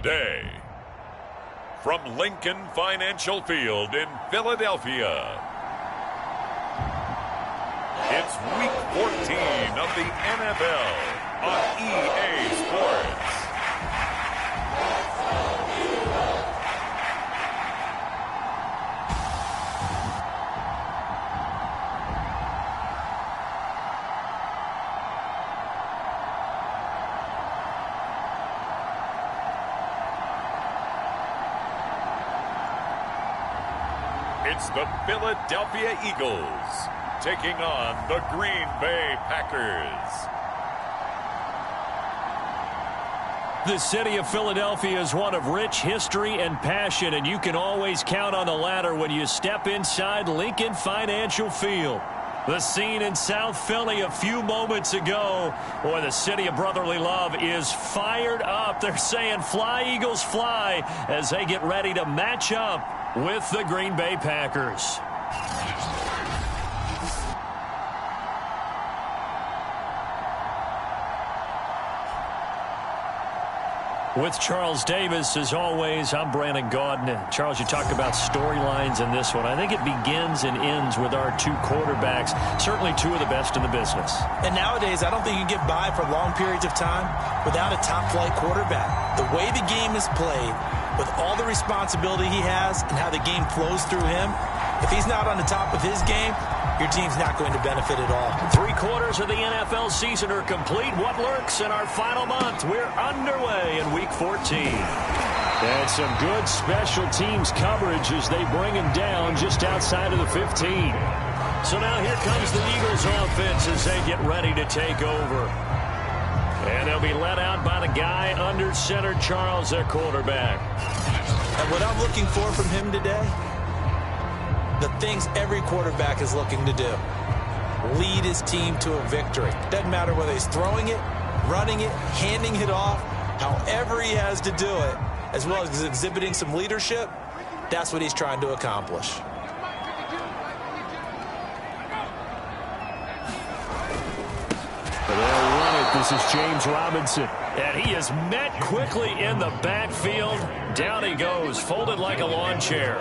today. From Lincoln Financial Field in Philadelphia, it's Week 14 of the NFL on EA Sports. It's the Philadelphia Eagles taking on the Green Bay Packers. The city of Philadelphia is one of rich history and passion, and you can always count on the latter when you step inside Lincoln Financial Field. The scene in South Philly a few moments ago, boy, the city of brotherly love is fired up. They're saying, "Fly, Eagles, fly," as they get ready to match up with the Green Bay Packers. With Charles Davis, as always, I'm Brandon Gaudin. Charles, you talked about storylines in this one. I think it begins and ends with our two quarterbacks, certainly two of the best in the business. And nowadays, I don't think you can get by for long periods of time without a top-flight quarterback. The way the game is played, with all the responsibility he has and how the game flows through him, if he's not on the top of his game, your team's not going to benefit at all. 3/4 of the NFL season are complete. What lurks in our final month? We're underway in Week 14. And some good special teams coverage as they bring him down just outside of the 15. So now here comes the Eagles offense as they get ready to take over. And they'll be led out by the guy under center, Charles, their quarterback. And what I'm looking for from him today, the things every quarterback is looking to do. Lead his team to a victory. Doesn't matter whether he's throwing it, running it, handing it off, however he has to do it, as well as exhibiting some leadership, that's what he's trying to accomplish. They'll run it. This is James Robinson. And he is met quickly in the backfield. Down he goes, folded like a lawn chair.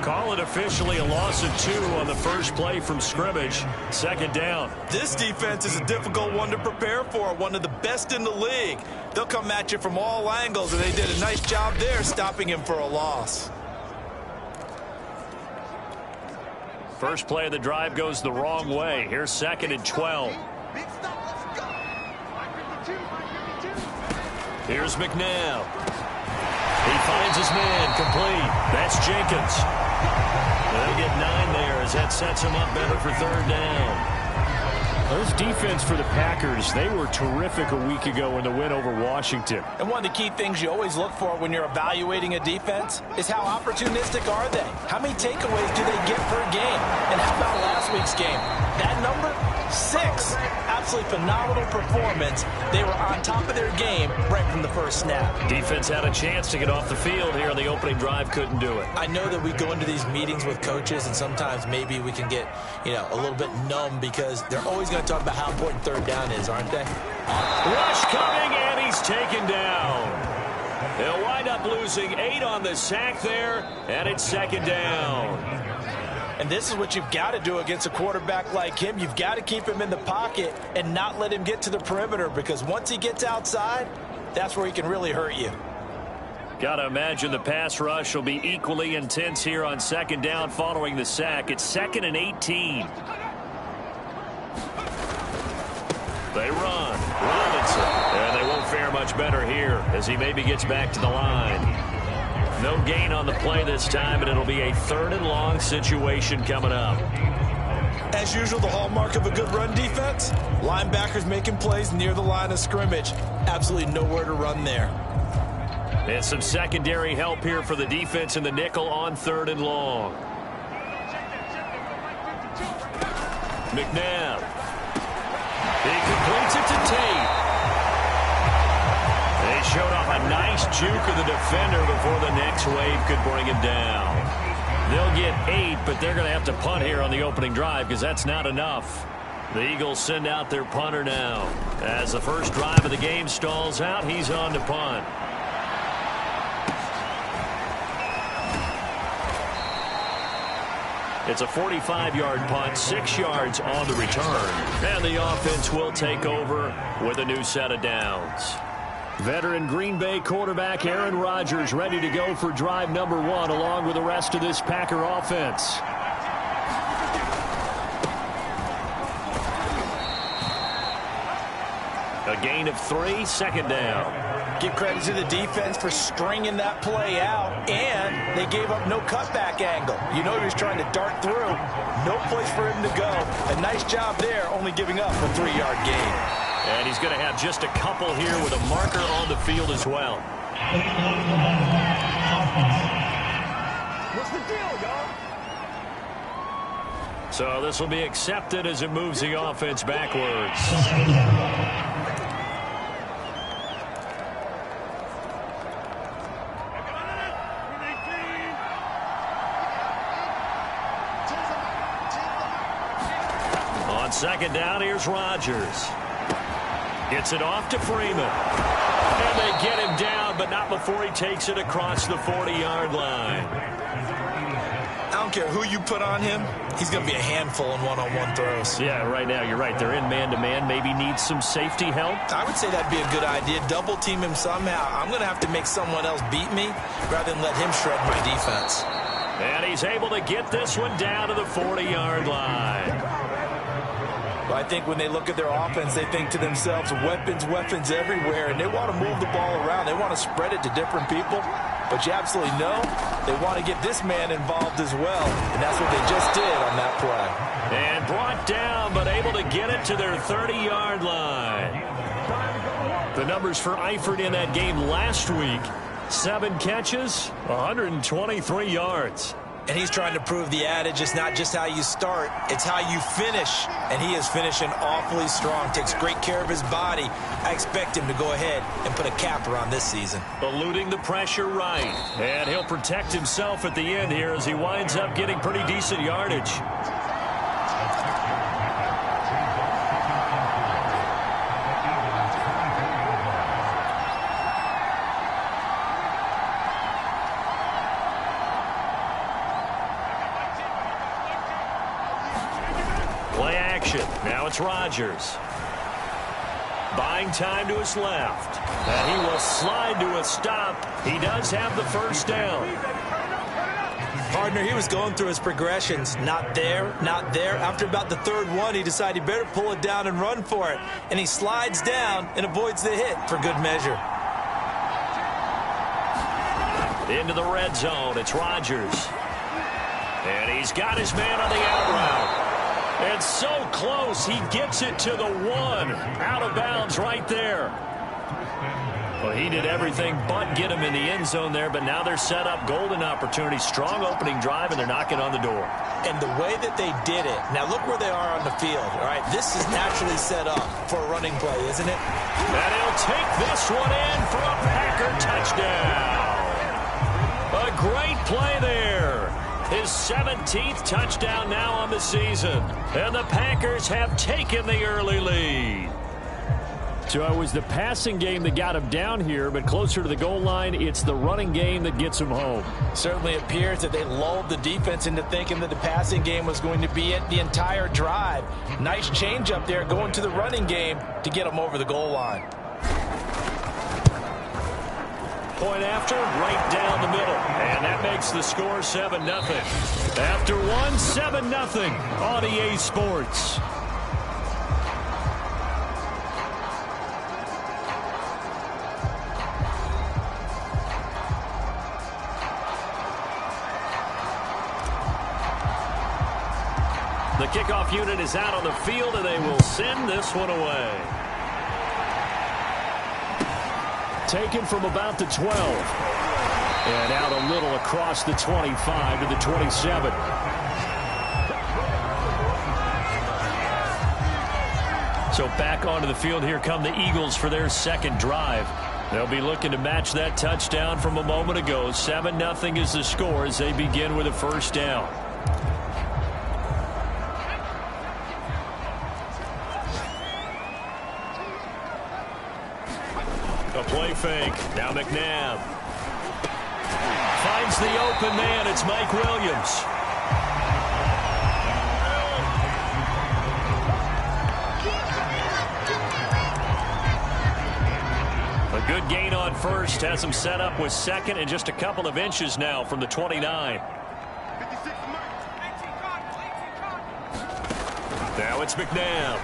Call it officially a loss of 2 on the first play from scrimmage. Second down. This defense is a difficult one to prepare for, one of the best in the league. They'll come at you from all angles, and they did a nice job there stopping him for a loss. First play of the drive goes the wrong way. Here's 2nd and 12. Here's McNabb. He finds his man, complete. That's Jenkins. They'll get 9 there as that sets him up better for third down. Those defense for the Packers, they were terrific a week ago in the win over Washington. And one of the key things you always look for when you're evaluating a defense is how opportunistic are they? How many takeaways do they get per game? And how about last week's game? That number? 6. Absolutely phenomenal performance. They were on top of their game right from the first snap. Defense had a chance to get off the field here on the opening drive, couldn't do it. I know that we go into these meetings with coaches, and sometimes maybe we can get, a little bit numb because they're always going to talk about how important third down is, aren't they? Rush coming, and he's taken down. They'll wind up losing 8 on the sack there, and it's 2nd down. And this is what you've got to do against a quarterback like him. You've got to keep him in the pocket and not let him get to the perimeter, because once he gets outside, that's where he can really hurt you. Got to imagine the pass rush will be equally intense here on 2nd down following the sack. It's 2nd and 18. They run. Robinson. And they won't fare much better here as he maybe gets back to the line. No gain on the play this time, and it'll be a 3rd and long situation coming up. As usual, the hallmark of a good run defense, linebackers making plays near the line of scrimmage. Absolutely nowhere to run there. And some secondary help here for the defense in the nickel on 3rd and long. McNabb. He completes it to Tate. They showed off a nice juke of the defender before the next wave could bring him down. They'll get 8, but they're going to have to punt here on the opening drive because that's not enough. The Eagles send out their punter now. As the first drive of the game stalls out, he's on to punt. It's a 45-yard punt, 6 yards on the return. And the offense will take over with a new set of downs. Veteran Green Bay quarterback Aaron Rodgers ready to go for drive number 1 along with the rest of this Packer offense. A gain of 3, second down. Give credit to the defense for stringing that play out, and they gave up no cutback angle. You know he was trying to dart through. No place for him to go. A nice job there, only giving up a 3-yard gain. And he's going to have just a couple here with a marker on the field as well. What's the deal, y'all? So this will be accepted as it moves the offense backwards. On second down, here's Rodgers. Gets it off to Freeman. And they get him down, but not before he takes it across the 40-yard line. I don't care who you put on him, he's going to be a handful in one-on-one throws. Yeah, right now, you're right. They're in man-to-man. Maybe needs some safety help. I would say that'd be a good idea. Double team him somehow. I'm going to have to make someone else beat me rather than let him shred my defense. And he's able to get this one down to the 40-yard line. Well, I think when they look at their offense, they think to themselves, weapons everywhere, and they want to move the ball around. They want to spread it to different people. But you absolutely know they want to get this man involved as well, and that's what they just did on that play. And brought down, but able to get it to their 30-yard line. The numbers for Eifert in that game last week, 7 catches, 123 yards. And he's trying to prove the adage, it's not just how you start, it's how you finish. And he is finishing awfully strong, takes great care of his body. I expect him to go ahead and put a capper on this season. Eluding the pressure right. And he'll protect himself at the end here as he winds up getting pretty decent yardage. Now it's Rodgers. Buying time to his left. And he will slide to a stop. He does have the first down. Partner, he was going through his progressions. Not there, not there. After about the third one, he decided he better pull it down and run for it. And he slides down and avoids the hit for good measure. Into the red zone. It's Rodgers. And he's got his man on the out route. And so close, he gets it to the 1. Out of bounds right there. Well, he did everything but get him in the end zone there, but now they're set up golden opportunity. Strong opening drive, and they're knocking on the door. And the way that they did it, now look where they are on the field, all right? This is naturally set up for a running play, isn't it? And he'll take this one in for a Packer touchdown. A great play there. His 17th touchdown now on the season. And the Packers have taken the early lead. So it was the passing game that got him down here, but closer to the goal line, it's the running game that gets him home. Certainly appears that they lulled the defense into thinking that the passing game was going to be it the entire drive. Nice change up there going to the running game to get them over the goal line. Point after, right down the middle. And that makes the score 7-0. After one, 7-0 on EA Sports. The kickoff unit is out on the field, and they will send this one away. Taken from about the 12. And out a little across the 25 to the 27. So back onto the field, here come the Eagles for their second drive. They'll be looking to match that touchdown from a moment ago. 7-0 is the score as they begin with a first down. A play fake. Now McNabb. Finds the open man. It's Mike Williams. gain on first has them set up with second and just a couple of inches now from the 29. Now it's McNabb.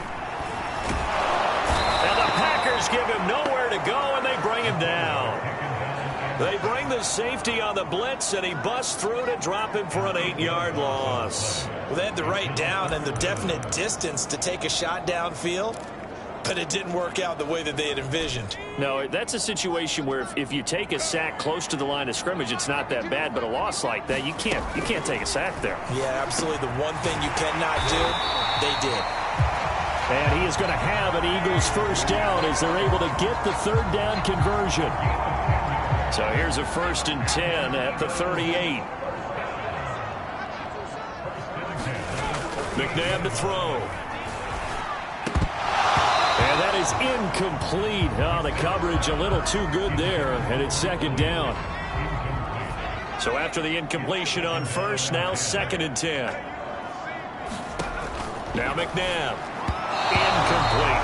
And the Packers give him nowhere to go, and they bring him down. They bring the safety on the blitz, and he busts through to drop him for an 8-yard loss. Well, they had the right down and the definite distance to take a shot downfield, but it didn't work out the way that they had envisioned. No, that's a situation where if you take a sack close to the line of scrimmage, it's not that bad, but a loss like that, you can't take a sack there. Yeah, absolutely. The one thing you cannot do, they did. And he is going to have an Eagles first down as they're able to get the third down conversion. So here's a 1st and 10 at the 38. McNabb to throw. And that is incomplete. Oh, the coverage a little too good there, and it's 2nd down. So after the incompletion on first, now 2nd and 10. Now McNabb. Incomplete.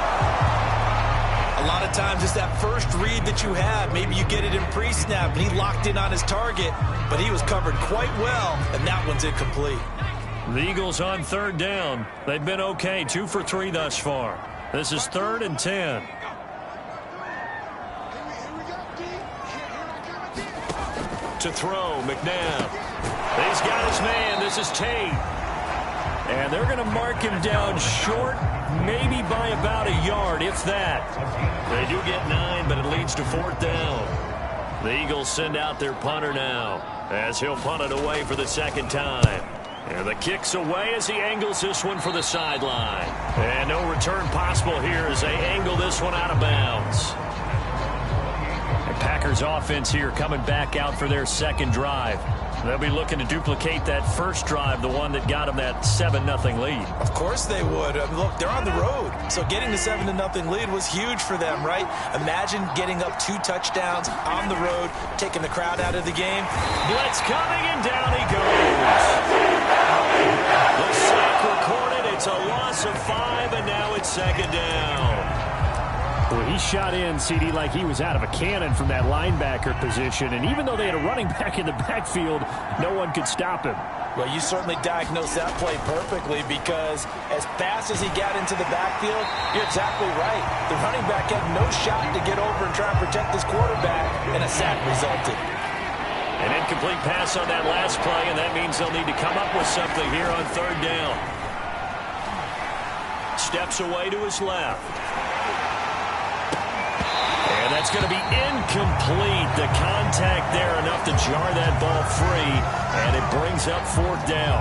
A lot of times it's that first read that you have. Maybe you get it in pre-snap, and he locked in on his target, but he was covered quite well, and that one's incomplete. The Eagles on 3rd down. They've been okay, 2 for 3 thus far. This is 3rd and 10. To throw, McNabb. He's got his man. This is Tate. And they're going to mark him down short, maybe by about a yard, if that. They do get 9, but it leads to 4th down. The Eagles send out their punter now, as he'll punt it away for the 2nd time. And the kick's away as he angles this one for the sideline. And no return possible here as they angle this one out of bounds. The Packers offense here coming back out for their 2nd drive. They'll be looking to duplicate that first drive, the one that got them that 7-0 lead. Of course they would. Look, they're on the road, so getting the 7-0 lead was huge for them, right? Imagine getting up 2 touchdowns on the road, taking the crowd out of the game. Blitz coming, and down he goes. The sack recorded. It's a loss of 5, and now it's 2nd down. Well, he shot in, CD, like he was out of a cannon from that linebacker position. And even though they had a running back in the backfield, no one could stop him. Well, you certainly diagnosed that play perfectly because as fast as he got into the backfield, you're exactly right. The running back had no shot to get over and try and protect his quarterback, and a sack resulted. An incomplete pass on that last play, and that means they'll need to come up with something here on 3rd down. Steps away to his left. And that's going to be incomplete. The contact there enough to jar that ball free, and it brings up 4th down.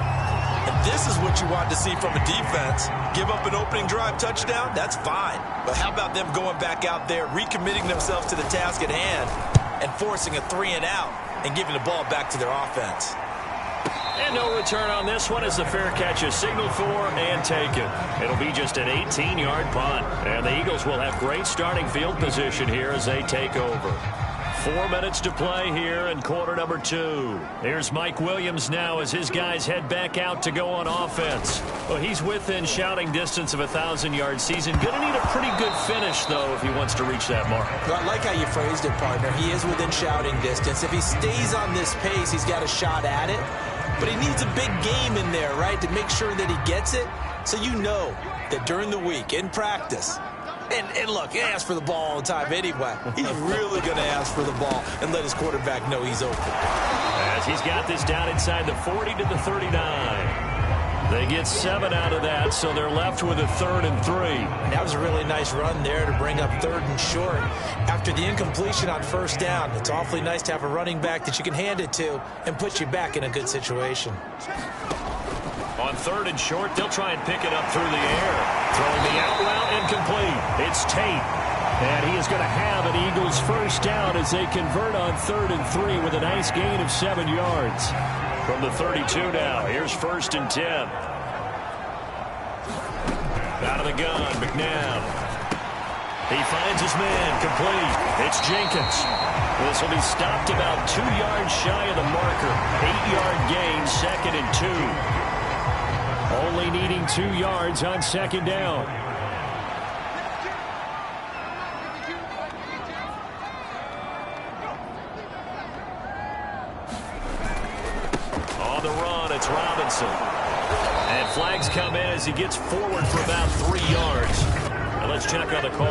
And this is what you want to see from a defense. Give up an opening drive touchdown, that's fine. But how about them going back out there, recommitting themselves to the task at hand, and forcing a 3-and-out and giving the ball back to their offense. And no return on this one as the fair catch is signaled for and taken. It'll be just an 18-yard punt. And the Eagles will have great starting field position here as they take over. 4 minutes to play here in quarter number 2. Here's Mike Williams now as his guys head back out to go on offense. Well, he's within shouting distance of a 1,000-yard season. Going to need a pretty good finish, though, if he wants to reach that mark. Well, I like how you phrased it, partner. He is within shouting distance. If he stays on this pace, he's got a shot at it. But he needs a big game in there, right, to make sure that he gets it. So you know that during the week, in practice, and look, he asks for the ball all the time anyway. He's really going to ask for the ball and let his quarterback know he's open. As he's got this down inside the 40 to the 39. They get 7 out of that, so they're left with a 3rd and 3. And that was a really nice run there to bring up 3rd and short. After the incompletion on 1st down, it's awfully nice to have a running back that you can hand it to and put you back in a good situation. On 3rd and short, they'll try and pick it up through the air. Throwing the out route incomplete. It's Tate. And he is going to have an Eagles first down as they convert on 3rd and 3 with a nice gain of 7 yards. From the 32 now, here's 1st and 10. Out of the gun, McNabb. He finds his man, complete. It's Jenkins. This will be stopped about 2 yards shy of the marker. 8-yard gain, 2nd and 2. Only needing 2 yards on 2nd down. it's Robinson. And flags come in as he gets forward for about 3 yards. And let's check on the call.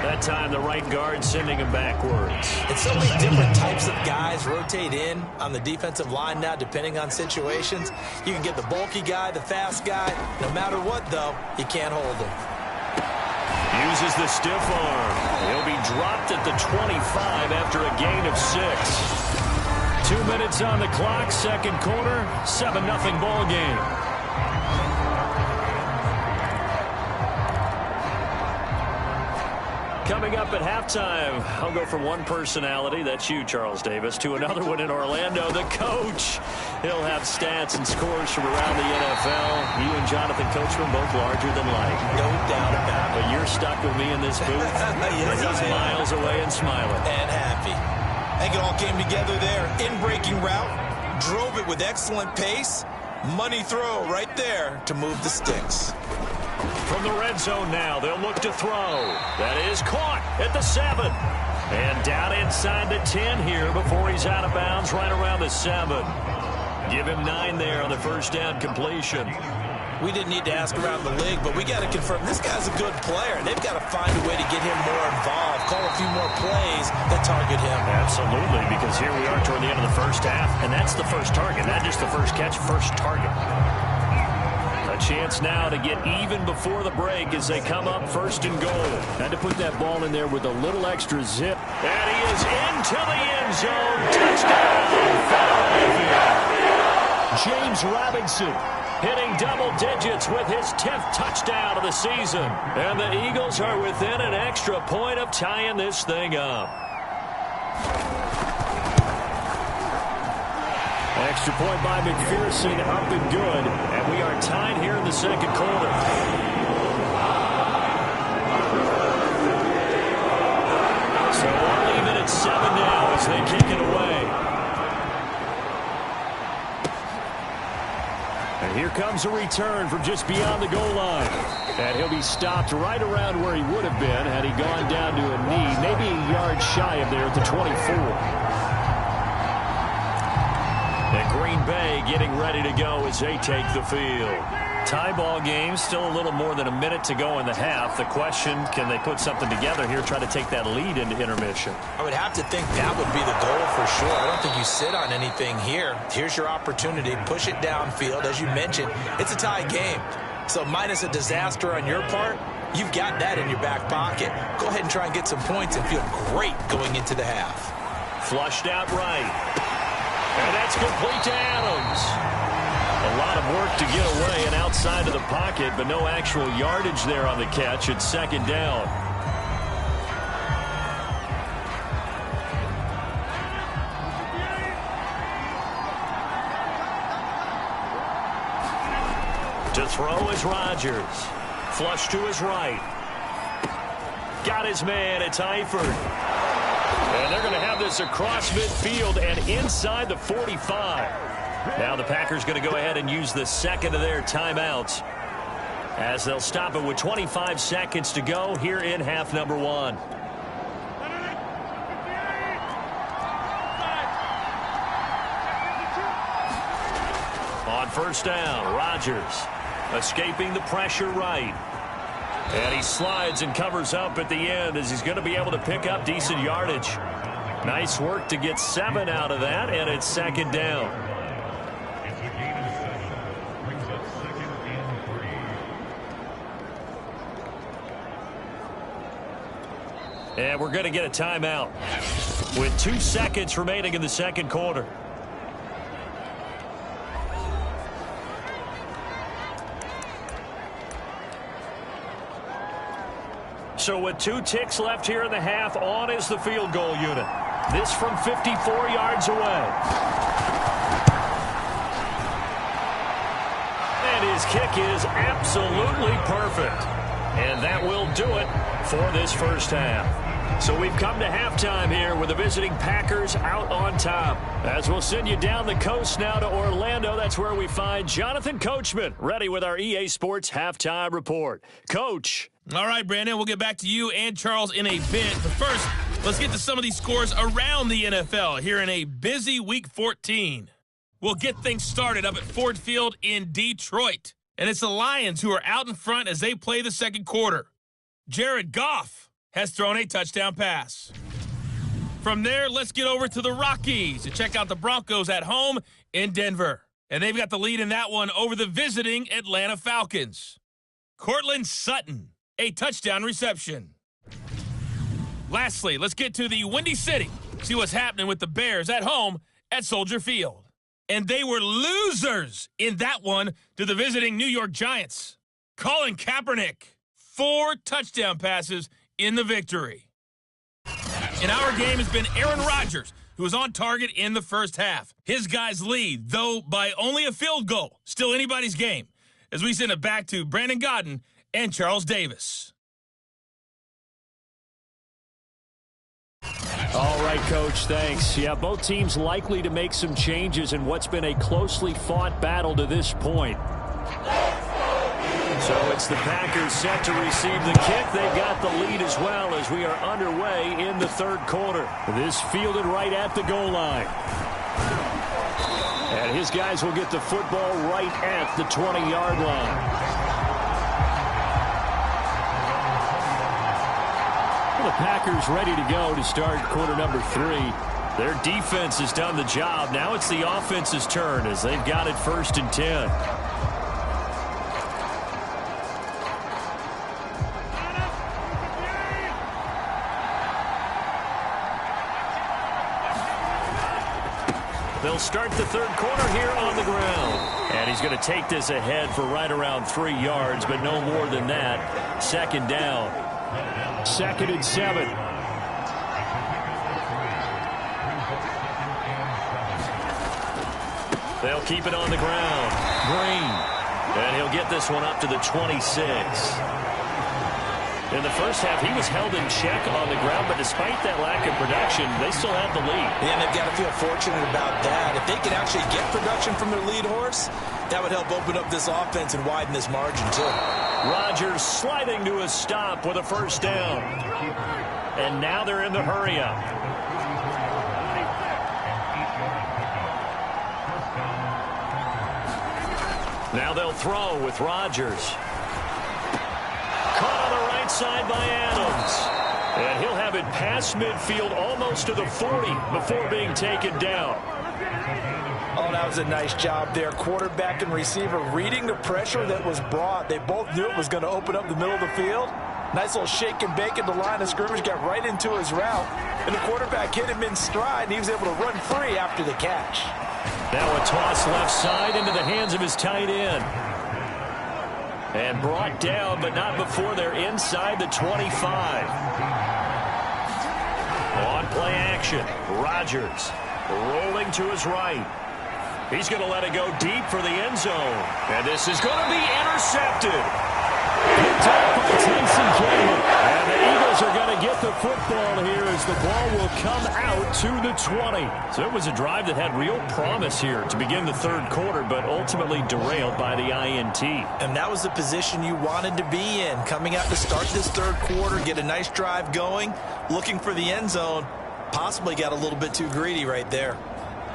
That time the right guard sending him backwards. And so many different types of guys rotate in on the defensive line now, depending on situations. You can get the bulky guy, the fast guy. No matter what, though, you can't hold him. Uses the stiff arm. He'll be dropped at the 25 after a gain of 6. 2 minutes on the clock, second quarter, 7-0 ball game. Coming up at halftime, I'll go from one personality, that's you, Charles Davis, to another one in Orlando, the coach. He'll have stats and scores from around the NFL. You and Jonathan Coachman both larger than life. No doubt about it. But you're stuck with me in this booth, yes, and he's miles away and smiling. And happy. I think it all came together there. In-breaking route, drove it with excellent pace. Money throw right there to move the sticks. From the red zone now, they'll look to throw. That is caught at the 7. And down inside the 10 here before he's out of bounds right around the 7. Give him 9 there on the first down completion. We didn't need to ask around the league, but we got to confirm this guy's a good player. They've got to find a way to get him more involved, call a few more plays that target him. Absolutely, because here we are toward the end of the first half, and that's the first target, not just the first catch, first target. A chance now to get even before the break as they come up first and goal. Had to put that ball in there with a little extra zip. And he is into the end zone. Touchdown, Philadelphia. James Robinson hitting double digits with his 10th touchdown of the season. And the Eagles are within an extra point of tying this thing up. Extra point by McPherson, up and good. And we are tied here in the second quarter. So we'll leave it at 7 now as they kick it away. And here comes a return from just beyond the goal line. And he'll be stopped right around where he would have been had he gone down to a knee, maybe a yard shy of there at the 24. And Green Bay getting ready to go as they take the field. Tie ball game, still a little more than a minute to go in the half. The question, can they put something together here, try to take that lead into intermission? I would have to think that would be the goal for sure. I don't think you sit on anything here. Here's your opportunity. Push it downfield. As you mentioned, it's a tie game. So minus a disaster on your part, you've got that in your back pocket. Go ahead and try and get some points and feel great going into the half. Flushed out right. And that's complete to Adams. A lot of work to get away and outside of the pocket, but no actual yardage there on the catch. It's second down. To throw is Rodgers. Flush to his right. Got his man. It's Eifert. And they're going to have this across midfield and inside the 45. Now the Packers going to go ahead and use the second of their timeouts as they'll stop it with 25 seconds to go here in half number 1. On first down, Rodgers escaping the pressure right. And he slides and covers up at the end as he's going to be able to pick up decent yardage. Nice work to get 7 out of that, and it's second down. And we're going to get a timeout with 2 seconds remaining in the second quarter. So with 2 ticks left here in the half, on is the field goal unit. This from 54 yards away. And his kick is absolutely perfect. And that will do it for this first half. So we've come to halftime here with the visiting Packers out on top. As we'll send you down the coast now to Orlando, that's where we find Jonathan Coachman, ready with our EA Sports Halftime Report. Coach. All right, Brandon, we'll get back to you and Charles in a bit. But first, Let's get to some of these scores around the NFL here in a busy Week 14. We'll get things started up at Ford Field in Detroit. And it's the Lions who are out in front as they play the second quarter. Jared Goff has thrown a touchdown pass. From there, let's get over to the Rockies to check out the Broncos at home in Denver. And they've got the lead in that one over the visiting Atlanta Falcons. Cortland Sutton, a touchdown reception. Lastly, let's get to the Windy City, see what's happening with the Bears at home at Soldier Field. And they were losers in that one to the visiting New York Giants. Colin Kaepernick, 4 touchdown passes in the victory. In our game has been Aaron Rodgers, who was on target in the first half. His guys lead, though by only a field goal. Still anybody's game, as we send it back to Brandon Godden and Charles Davis. All right, Coach, thanks. Yeah, both teams likely to make some changes in what's been a closely fought battle to this point. So it's the Packers set to receive the kick. They've got the lead as well as we are underway in the third quarter. This fielded right at the goal line. And his guys will get the football right at the 20-yard line. The Packers ready to go to start quarter number 3. Their defense has done the job. Now it's the offense's turn as they've got it 1st and 10. They'll start the third quarter here on the ground. And he's going to take this ahead for right around 3 yards, but no more than that. Second down. 2nd and 7. They'll keep it on the ground. Green. And he'll get this one up to the 26. In the first half, he was held in check on the ground, but despite that lack of production, they still have the lead. Yeah, and they've got to feel fortunate about that. If they can actually get production from their lead horse, that would help open up this offense and widen this margin, too. Rodgers sliding to a stop with a first down. And now they're in the hurry-up. Now they'll throw with Rodgers. Caught on the right side by Adams. And he'll have it past midfield almost to the 40 before being taken down. Oh, that was a nice job there. Quarterback and receiver reading the pressure that was brought. They both knew it was going to open up the middle of the field. Nice little shake and bake at the line of scrimmage, got right into his route. And the quarterback hit him in stride, and he was able to run free after the catch. Now a toss left side into the hands of his tight end. And brought down, but not before they're inside the 25. On play action, Rodgers rolling to his right. He's going to let it go deep for the end zone. And this is going to be intercepted. Picked up by Tyson Campbell. And the Eagles are going to get the football here as the ball will come out to the 20. So it was a drive that had real promise here to begin the third quarter, but ultimately derailed by the INT. And that was the position you wanted to be in. Coming out to start this third quarter, get a nice drive going, looking for the end zone. Possibly got a little bit too greedy right there.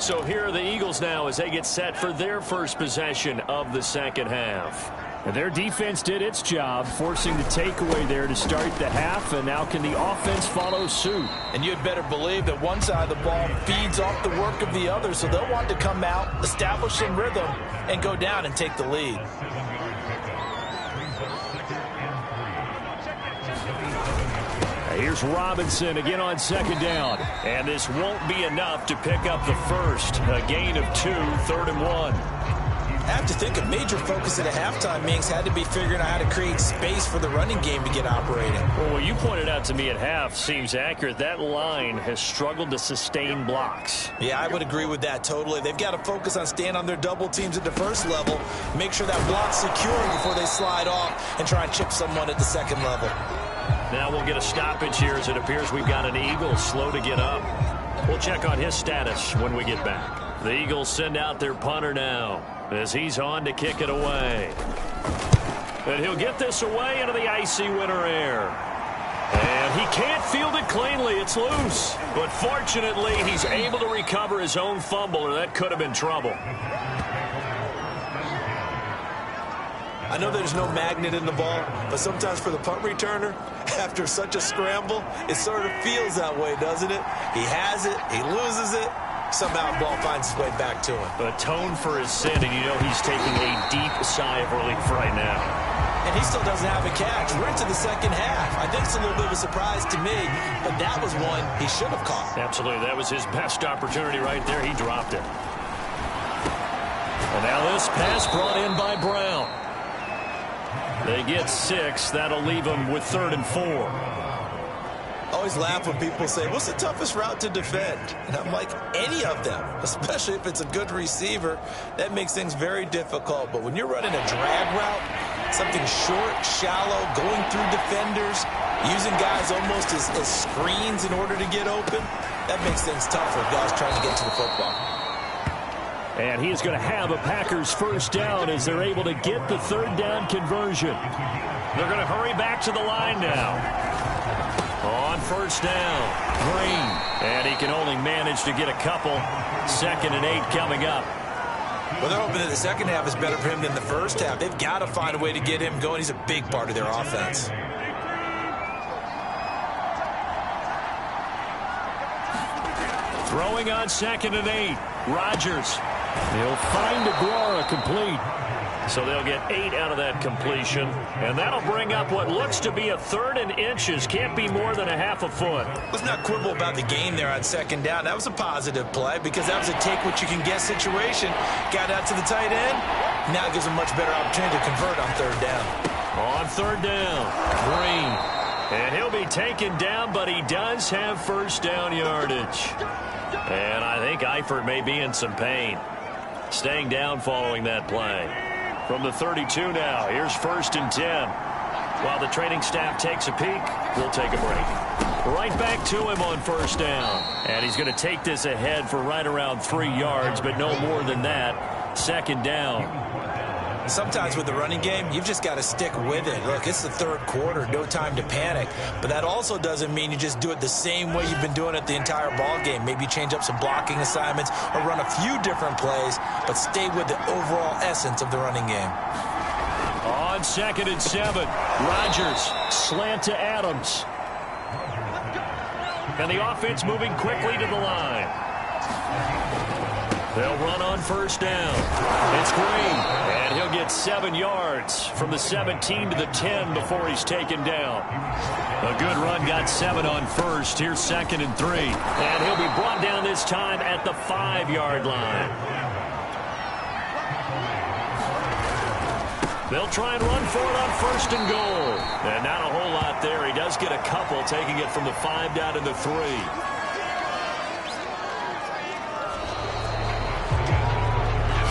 So here are the Eagles now as they get set for their first possession of the second half. And their defense did its job, forcing the takeaway there to start the half, and now can the offense follow suit? And you'd better believe that one side of the ball feeds off the work of the other, so they'll want to come out, establish some rhythm, and go down and take the lead. Here's Robinson again on second down. And this won't be enough to pick up the first. A gain of 2, 3rd and 1. I have to think a major focus at a halftime, Minks, had to be figuring out how to create space for the running game to get operating. Well, what you pointed out to me at half seems accurate. That line has struggled to sustain blocks. Yeah, I would agree with that totally. They've got to focus on staying on their double teams at the first level, make sure that block's secure before they slide off and try and chip someone at the second level. Now we'll get a stoppage here as it appears we've got an Eagle slow to get up. We'll check on his status when we get back. The Eagles send out their punter now as he's on to kick it away. And he'll get this away into the icy winter air. And he can't field it cleanly. It's loose. But fortunately, he's able to recover his own fumble, or that could have been trouble. I know there's no magnet in the ball, but sometimes for the punt returner, after such a scramble, it sort of feels that way, doesn't it? He has it, he loses it, somehow the ball finds its way back to him. Atone for his sin, and you know he's taking a deep sigh of relief right now. And he still doesn't have a catch. We're into the second half. I think it's a little bit of a surprise to me, but that was one he should have caught. Absolutely. That was his best opportunity right there. He dropped it. And now this pass brought in by Brown. They get 6. That'll leave them with 3rd and 4. I always laugh when people say, what's the toughest route to defend? And I'm like, any of them, especially if it's a good receiver. That makes things very difficult. But when you're running a drag route, something short, shallow, going through defenders, using guys almost as screens in order to get open, that makes things tough for guys trying to get to the football. And he's going to have a Packers first down as they're able to get the 3rd down conversion. They're going to hurry back to the line now. On first down, Green. And he can only manage to get a couple. 2nd and 8 coming up. Well, they're hoping that the second half is better for him than the first half. They've got to find a way to get him going. He's a big part of their offense. Throwing on 2nd and 8. Rodgers. He'll find Aguara complete. So they'll get 8 out of that completion. And that'll bring up what looks to be a 3rd and inches. Can't be more than a half a foot. Let's not quibble about the gain there on 2nd down. That was a positive play because that was a take-what-you-can-get situation. Got out to the tight end. Now gives him much better opportunity to convert on 3rd down. On 3rd down, Green. And he'll be taken down, but he does have first down yardage. And I think Eifert may be in some pain. Staying down following that play. From the 32 now, here's 1st and 10. While the training staff takes a peek, we'll take a break. Right back to him on first down. And he's going to take this ahead for right around 3 yards, but no more than that. 2nd down. Sometimes with the running game, you've just got to stick with it. Look, it's the 3rd quarter, no time to panic. But that also doesn't mean you just do it the same way you've been doing it the entire ball game. Maybe change up some blocking assignments or run a few different plays, but stay with the overall essence of the running game. On 2nd and 7, Rodgers slant to Adams. And the offense moving quickly to the line. They'll run on first down. It's Green, and he'll get 7 yards from the 17 to the 10 before he's taken down. A good run, got 7 on first. Here's 2nd and 3. And he'll be brought down this time at the 5-yard line. They'll try and run for it on 1st and goal. And not a whole lot there. He does get a couple, taking it from the 5 down to the 3.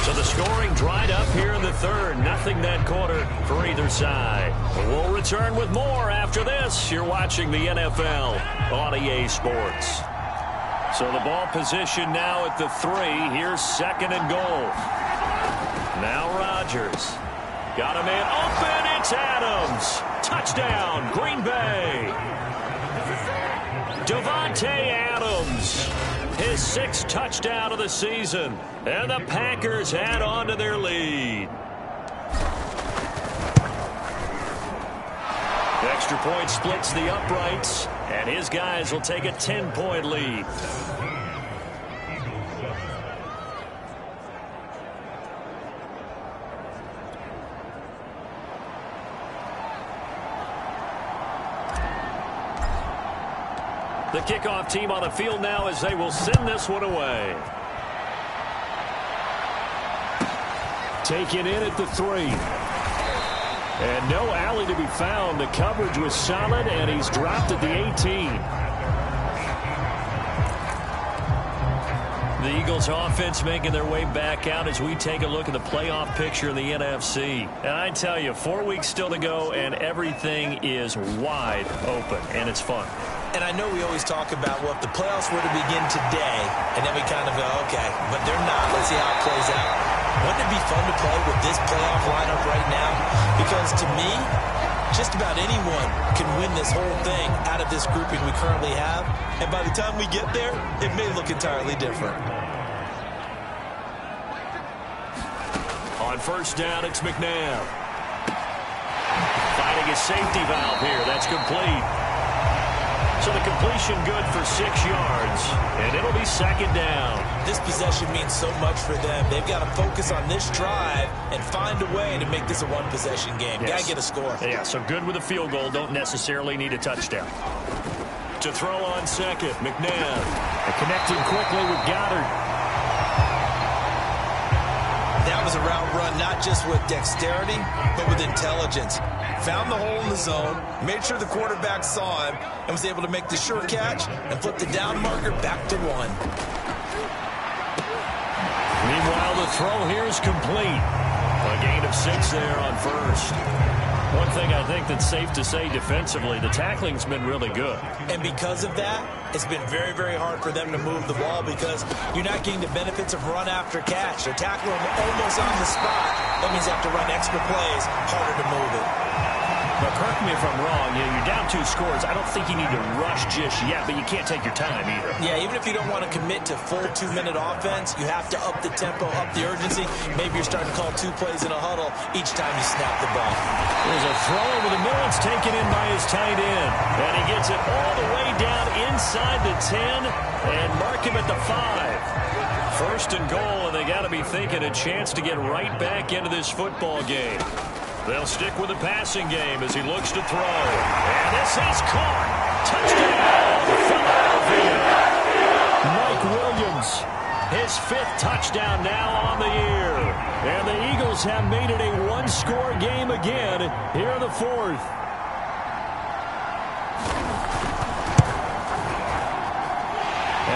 So the scoring dried up here in the 3rd. Nothing that quarter for either side. We'll return with more after this. You're watching the NFL on EA Sports. So the ball position now at the 3. Here's 2nd and goal. Now Rodgers. Got a man open. It's Adams. Touchdown, Green Bay. Davante Adams. His 6th touchdown of the season. And the Packers add on to their lead. Extra point splits the uprights. And his guys will take a 10-point lead. The kickoff team on the field now as they will send this one away. Taken in at the 3. And no alley to be found. The coverage was solid, and he's dropped at the 18. The Eagles offense making their way back out as we take a look at the playoff picture in the NFC. And I tell you, 4 weeks still to go, and everything is wide open, and it's fun. And I know we always talk about, well, if the playoffs were to begin today, and then we kind of go, okay, but they're not. Let's see how it plays out. Wouldn't it be fun to play with this playoff lineup right now? Because to me, Just about anyone can win this whole thing out of this grouping we currently have. And by the time we get there, it may look entirely different. On first down, it's McNabb. Finding his safety valve here. That's complete. So the completion good for 6 yards, and it'll be second down. This possession means so much for them. They've got to focus on this drive and find a way to make this a one-possession game. Yes. Got to get a score. Yeah, so good with a field goal. Don't necessarily need a touchdown. To throw on second, McNabb. Connecting quickly with Goddard. That was a route run not just with dexterity, but with intelligence. Found the hole in the zone, made sure the quarterback saw him, and was able to make the sure catch and flip the down marker back to 1. Meanwhile, the throw here is complete. A gain of 6 there on first. One thing I think that's safe to say defensively, the tackling's been really good. And because of that, it's been very, very hard for them to move the ball because you're not getting the benefits of run after catch. They're tackling almost on the spot. That means they have to run extra plays, harder to move it. But correct me if I'm wrong, you're down 2 scores. I don't think you need to rush just yet, but you can't take your time either. Yeah, even if you don't want to commit to full 2-minute offense, you have to up the tempo, up the urgency. Maybe you're starting to call 2 plays in a huddle each time you snap the ball. There's a throw over the middle. It's taken in by his tight end. And he gets it all the way down inside the 10 and mark him at the 5. First and goal, and they got to be thinking a chance to get right back into this football game. They'll stick with the passing game as he looks to throw. And this is caught. Touchdown, Philadelphia. Mike Williams, his 5th touchdown now on the year. And the Eagles have made it a 1-score game again here in the 4th.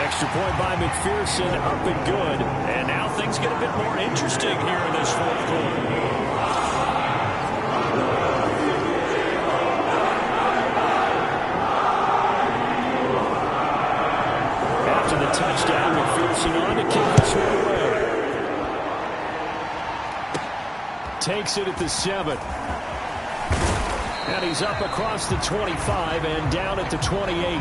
Extra point by McPherson, up and good. And now things get a bit more interesting here in this 4th quarter. Touchdown, McPherson on to kick this one away. Takes it at the 7. And he's up across the 25 and down at the 28.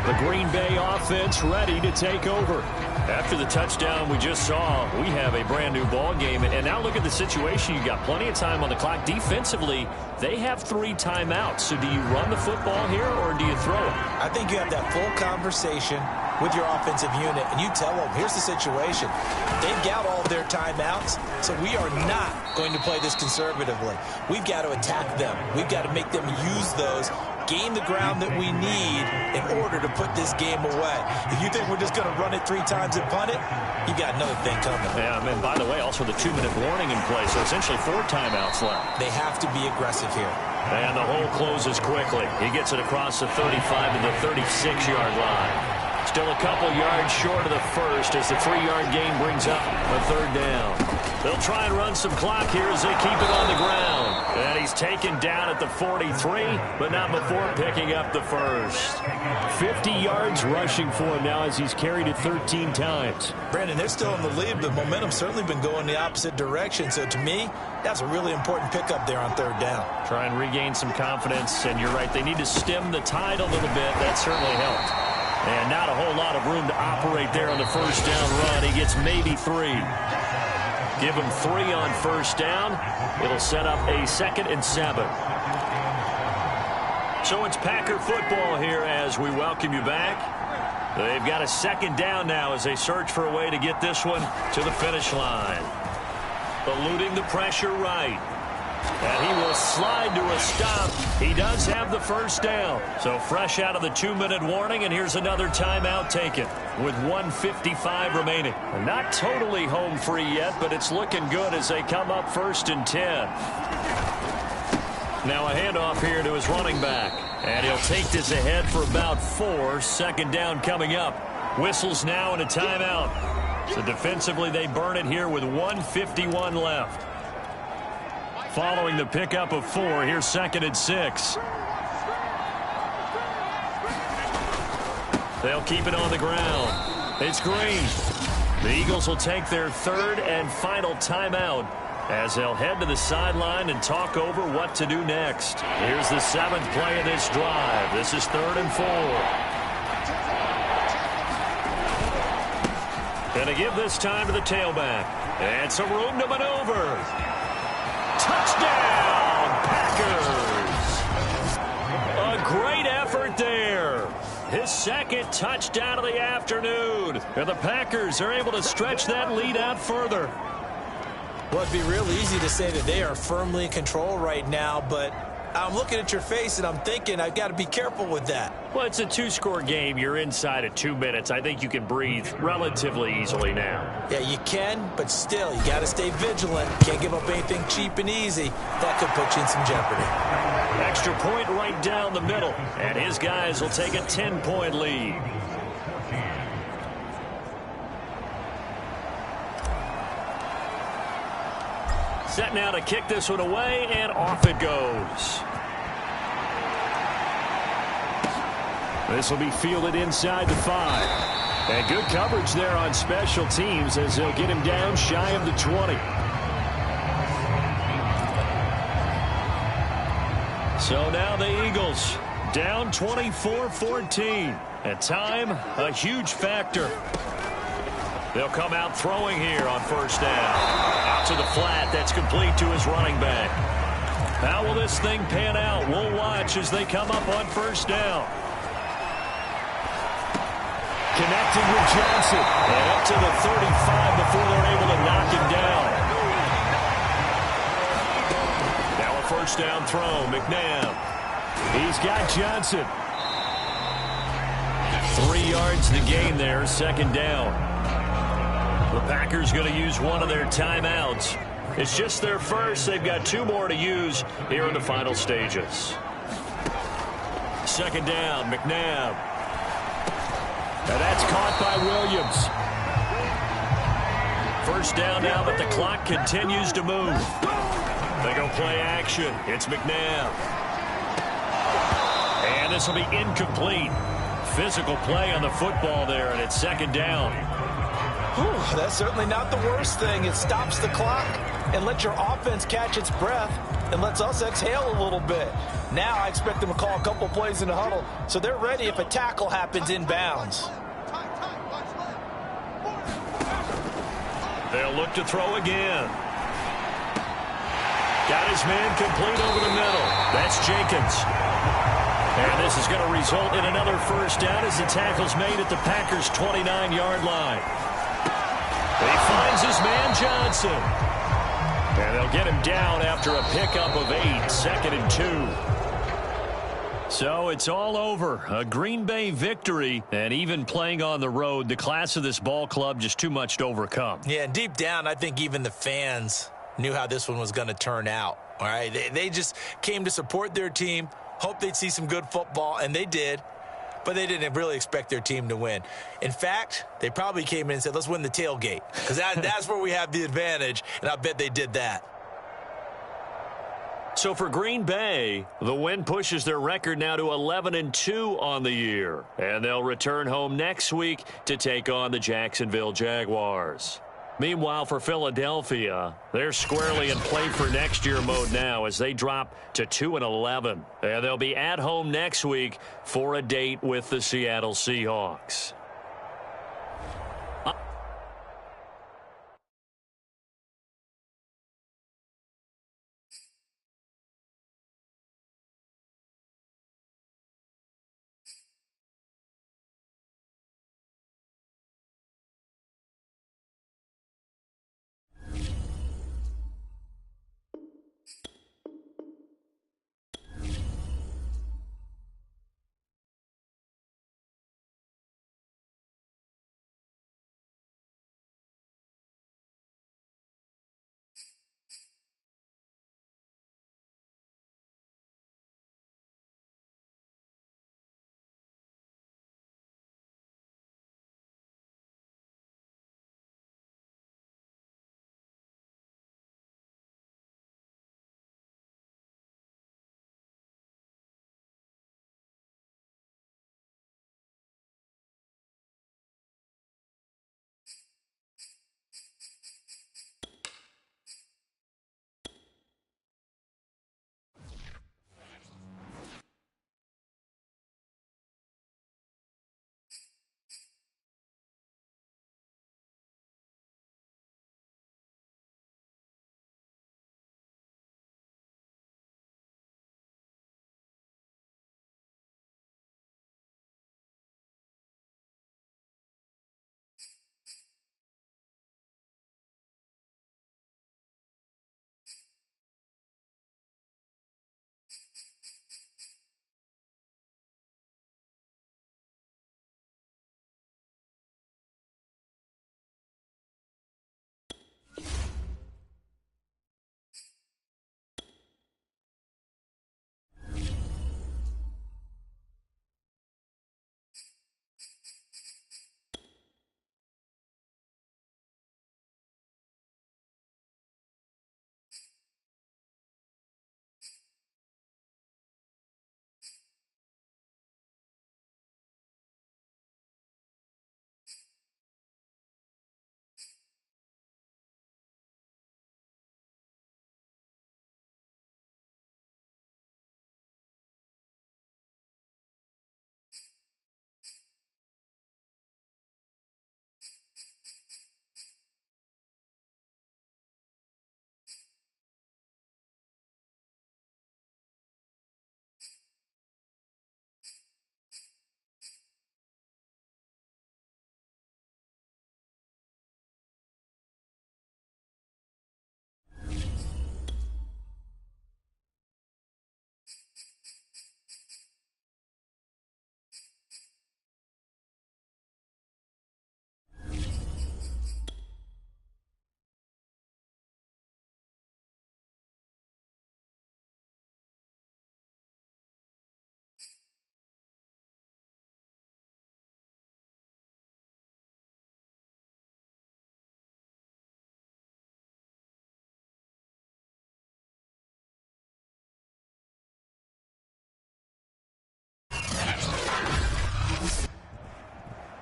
The Green Bay offense ready to take over. After the touchdown we just saw, we have a brand new ball game. And now look at the situation. You got plenty of time on the clock. Defensively, they have 3 timeouts. So do you run the football here or do you throw it? I think you have that full conversation with your offensive unit, and you tell them, here's the situation. They've got all their timeouts, so we are not going to play this conservatively. We've got to attack them. We've got to make them use those, gain the ground that we need in order to put this game away. If you think we're just going to run it 3 times and punt it, you got another thing coming. Yeah, and by the way, also the 2-minute warning in play, so essentially 4 timeouts left. They have to be aggressive here. And the hole closes quickly. He gets it across the 35 to the 36-yard line. Still a couple yards short of the first as the 3-yard gain brings up a 3rd down. They'll try and run some clock here as they keep it on the ground. And he's taken down at the 43, but not before picking up the first. 50 yards rushing for him now as he's carried it 13 times. Brandon, they're still in the lead, but momentum's certainly been going the opposite direction. So to me, that's a really important pickup there on 3rd down. Try and regain some confidence, and you're right, they need to stem the tide a little bit. That certainly helped. And not a whole lot of room to operate there on the first down run. He gets maybe 3. Give him 3 on first down. It'll set up a 2nd and 7. So it's Packer football here as we welcome you back. They've got a 2nd down now as they search for a way to get this one to the finish line. Eluding the pressure right. And he will slide to a stop. He does have the first down. So fresh out of the 2-minute warning, and here's another timeout taken with 1:55 remaining. Not totally home free yet, but it's looking good as they come up 1st and 10. Now a handoff here to his running back. And he'll take this ahead for about 4. 2nd down coming up. Whistles now and a timeout. So defensively they burn it here with 1:51 left. Following the pickup of 4, here's 2nd and 6. They'll keep it on the ground. It's Green. The Eagles will take their third and final timeout as they'll head to the sideline and talk over what to do next. Here's the seventh play of this drive. This is 3rd and 4. Going to give this time to the tailback. And some room to maneuver. Touchdown, Packers! A great effort there. His second touchdown of the afternoon. And the Packers are able to stretch that lead out further. Well, it'd be real easy to say that they are firmly in control right now, but I'm looking at your face and I'm thinking I've got to be careful with that. Well, it's a 2-score game. You're inside of 2 minutes. I think you can breathe relatively easily now. Yeah, you can, but still, you got to stay vigilant. Can't give up anything cheap and easy. That could put you in some jeopardy. Extra point right down the middle, and his guys will take a 10-point lead. Set now to kick this one away, and off it goes. This will be fielded inside the 5. And good coverage there on special teams as they'll get him down shy of the 20. So now the Eagles down 24-14. At time, a huge factor. They'll come out throwing here on first down. Out to the flat. That's complete to his running back. How will this thing pan out? We'll watch as they come up on first down. Connected with Johnson. And up to the 35 before they're able to knock him down. Now a first down throw. McNabb. He's got Johnson. 3 yards to gain there. Second down. The Packers going to use one of their timeouts. It's just their first. They've got 2 more to use here in the final stages. Second down, McNabb. And that's caught by Williams. First down now, but the clock continues to move. They go play action. It's McNabb. And this will be incomplete. Physical play on the football there, and it's second down. Whew, that's certainly not the worst thing. It stops the clock and lets your offense catch its breath and lets us exhale a little bit. Now I expect them to call a couple plays in the huddle so they're ready if a tackle happens inbounds. They'll look to throw again. Got his man complete over the middle. That's Jenkins. And this is going to result in another first down as the tackle's made at the Packers' 29-yard line. He finds his man Johnson. And they'll get him down after a pickup of 8, 2nd and 2. So it's all over. A Green Bay victory, and even playing on the road, the class of this ball club just too much to overcome. Yeah, deep down, I think even the fans knew how this one was going to turn out. All right, they just came to support their team, hoped they'd see some good football, and they did. But they didn't really expect their team to win. In fact, they probably came in and said, let's win the tailgate. Because that's where we have the advantage, and I bet they did that. So for Green Bay, the win pushes their record now to 11-2 on the year. And they'll return home next week to take on the Jacksonville Jaguars. Meanwhile, for Philadelphia, they're squarely in play for next year mode now as they drop to 2-11. And they'll be at home next week for a date with the Seattle Seahawks.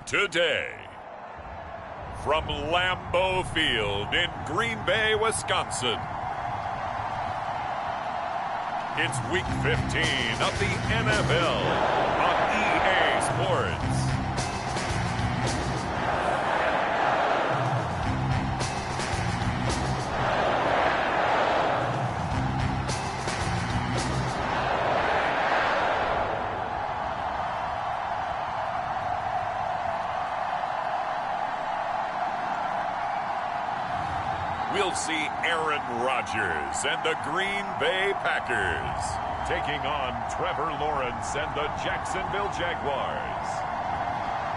today. From Lambeau Field in Green Bay, Wisconsin. It's Week 15 of the NFL on EA Sports. We'll see Aaron Rodgers and the Green Bay Packers taking on Trevor Lawrence and the Jacksonville Jaguars.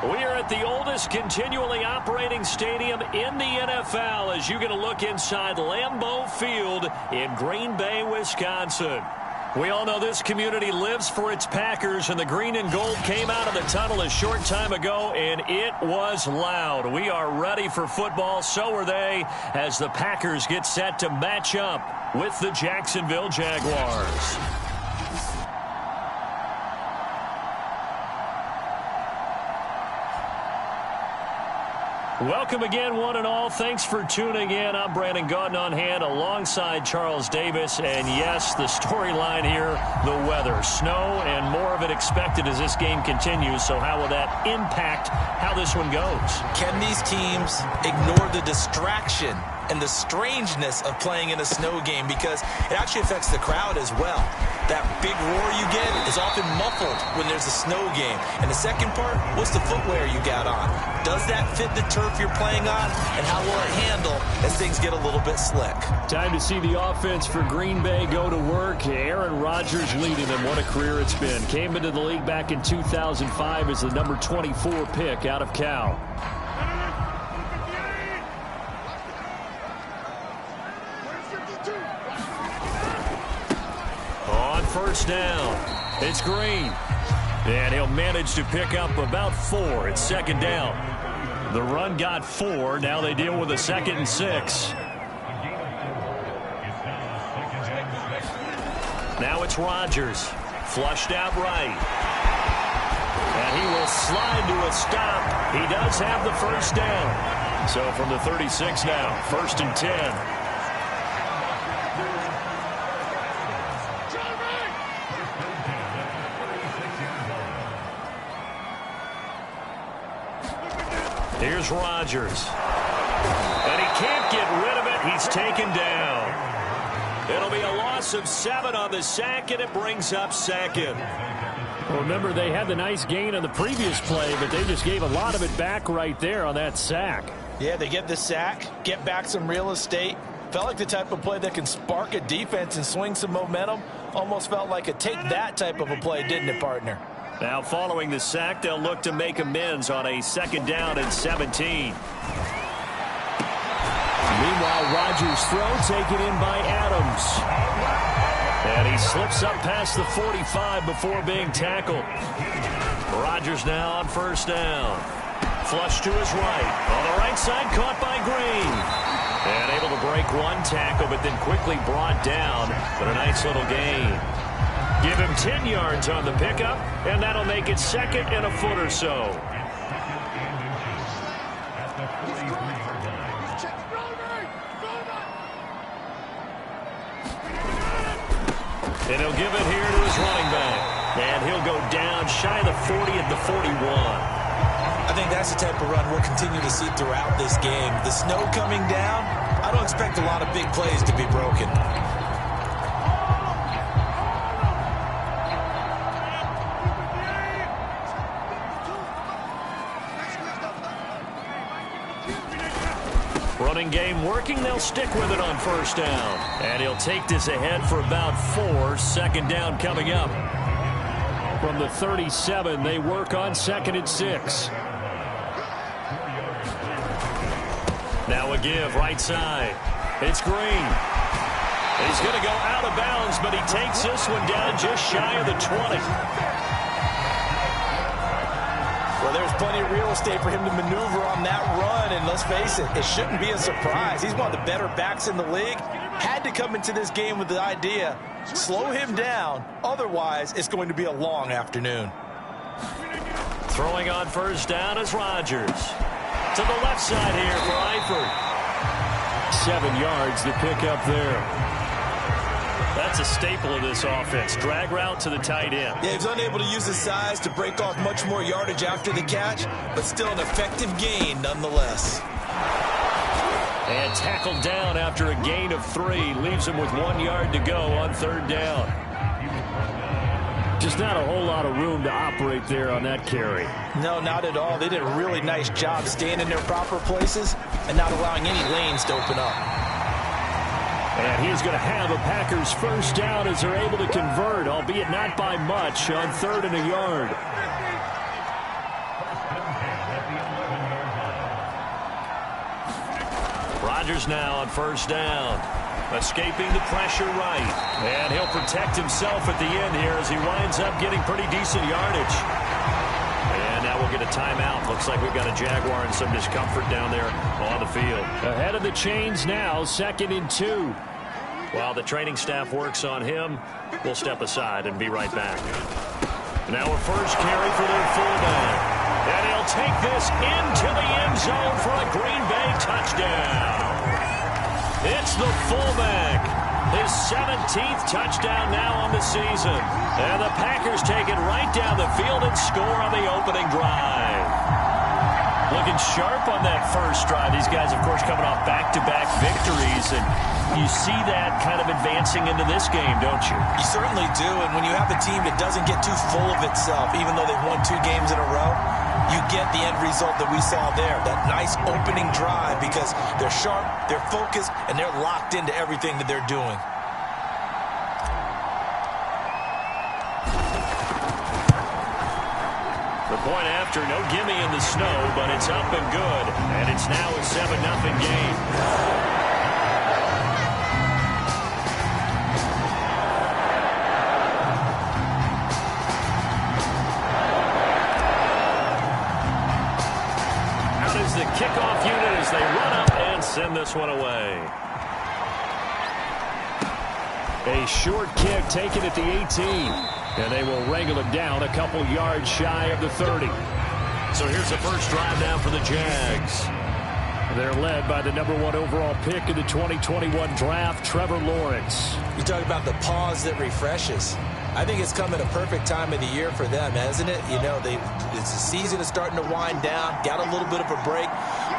We are at the oldest continually operating stadium in the NFL as you get a look inside Lambeau Field in Green Bay, Wisconsin. We all know this community lives for its Packers, and the green and gold came out of the tunnel a short time ago, and it was loud. We are ready for football, so are they, as the Packers get set to match up with the Jacksonville Jaguars. Welcome again, one and all. Thanks for tuning in. I'm Brandon Gaudin on hand alongside Charles Davis. And yes, the storyline here, the weather. Snow and more of it expected as this game continues. So how will that impact how this one goes? Can these teams ignore the distraction and the strangeness of playing in a snow game? Because it actually affects the crowd as well. That big roar you get is often muffled when there's a snow game. And the second part, what's the footwear you got on? Does that fit the turf you're playing on? And how will it handle as things get a little bit slick? Time to see the offense for Green Bay go to work. Aaron Rodgers leading them. What a career it's been. Came into the league back in 2005 as the number 24 pick out of Cal. On first down, it's Green. And he'll manage to pick up about 4. It's second down. The run got 4. Now they deal with a 2nd and 6. Now it's Rodgers. Flushed out right. And he will slide to a stop. He does have the first down. So from the 36 now, 1st and 10. Here's Rodgers. And he can't get rid of it. He's taken down. It'll be a loss of 7 on the sack, and it brings up 2nd. Well, remember, they had the nice gain on the previous play, but they just gave a lot of it back right there on that sack. Yeah, they get the sack, get back some real estate. Felt like the type of play that can spark a defense and swing some momentum. Almost felt like a take that type of a play, didn't it, partner? Now, following the sack, they'll look to make amends on a 2nd down and 17. Meanwhile, Rodgers' throw taken in by Adams. And he slips up past the 45 before being tackled. Rodgers now on first down. Flush to his right. On the right side, caught by Green. And able to break one tackle, but then quickly brought down. But a nice little gain. Give him 10 yards on the pickup, and that'll make it 2nd and a foot or so. And he'll give it here to his running back. And he'll go down shy of the 40 at the 41. I think that's the type of run we'll continue to see throughout this game. The snow coming down, I don't expect a lot of big plays to be broken. Running game working. They'll stick with it on first down. And he'll take this ahead for about 4. 2nd down coming up. From the 37, they work on 2nd and 6. Now a give right side. It's Green. He's going to go out of bounds, but he takes this one down just shy of the 20. Well, there's plenty of real estate for him to maneuver on that run, and let's face it, it shouldn't be a surprise. He's one of the better backs in the league. Had to come into this game with the idea, slow him down, otherwise it's going to be a long afternoon. Throwing on first down is Rodgers. To the left side here for Eifert. 7 yards to pick up there. That's a staple of this offense. Drag route to the tight end. Yeah, he was unable to use his size to break off much more yardage after the catch, but still an effective gain nonetheless. And tackled down after a gain of 3. Leaves him with 1 yard to go on third down. Just not a whole lot of room to operate there on that carry. No, not at all. They did a really nice job staying in their proper places and not allowing any lanes to open up. And he's going to have a Packers first down as they're able to convert, albeit not by much, on 3rd and a yard. Rodgers now on first down. Escaping the pressure right. And he'll protect himself at the end here as he winds up getting pretty decent yardage. And now we'll get a timeout. Looks like we've got a Jaguar in some discomfort down there on the field. Ahead of the chains now, 2nd and 2. While the training staff works on him, we'll step aside and be right back. Now a first carry for their fullback. And he'll take this into the end zone for a Green Bay touchdown. It's the fullback. His 17th touchdown now on the season. And the Packers take it right down the field and score on the opening drive. Looking sharp on that first drive. These guys, of course, coming off back-to-back victories. And you see that kind of advancing into this game, don't you? You certainly do. And when you have a team that doesn't get too full of itself, even though they've won 2 games in a row, you get the end result that we saw there. That nice opening drive because they're sharp, they're focused, and they're locked into everything that they're doing. The point after, no gimme in the snow, but it's up and good. And it's now a 7-0 game. The kickoff unit as they run up and send this one away. A short kick taken at the 18. And they will wrangle it down a couple yards shy of the 30. So here's the first drive now for the Jags. They're led by the #1 overall pick in the 2021 draft, Trevor Lawrence. You talk about the pause that refreshes. I think it's come at a perfect time of the year for them, hasn't it? You know, the season is starting to wind down, got a little bit of a break.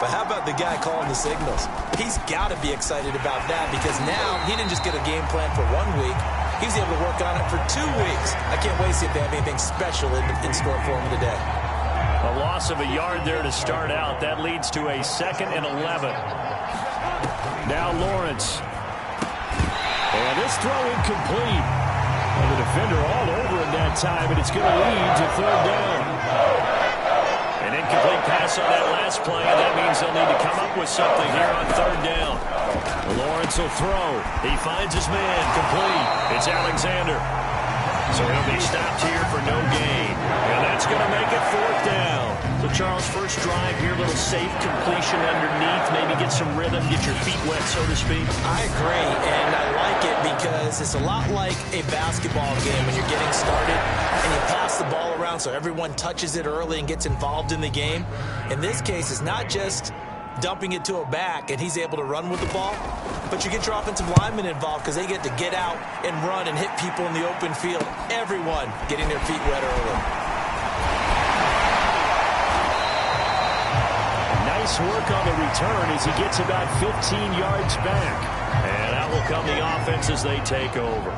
But how about the guy calling the signals? He's got to be excited about that because now he didn't just get a game plan for 1 week. He's able to work on it for 2 weeks. I can't wait to see if they have anything special in store for him today. A loss of a yard there to start out. That leads to a 2nd and 11. Now Lawrence. And this throw incomplete. And the defender all over him that time, and it's going to lead to 3rd down. An incomplete pass on that last play, and that means they'll need to come up with something here on 3rd down. Lawrence will throw. He finds his man. Complete. It's Alexander. So he'll be stopped here for no gain. And that's going to make it 4th down. So, Charles, first drive here, little safe completion underneath. Maybe get some rhythm, get your feet wet, so to speak. I agree, and I like it because it's a lot like a basketball game when you're getting started and you pass the ball around so everyone touches it early and gets involved in the game. In this case, it's not just dumping it to a back and he's able to run with the ball, but you get your offensive linemen involved because they get to get out and run and hit people in the open field. Everyone getting their feet wet early. Nice work on the return as he gets about 15 yards back. And out will come the offense as they take over.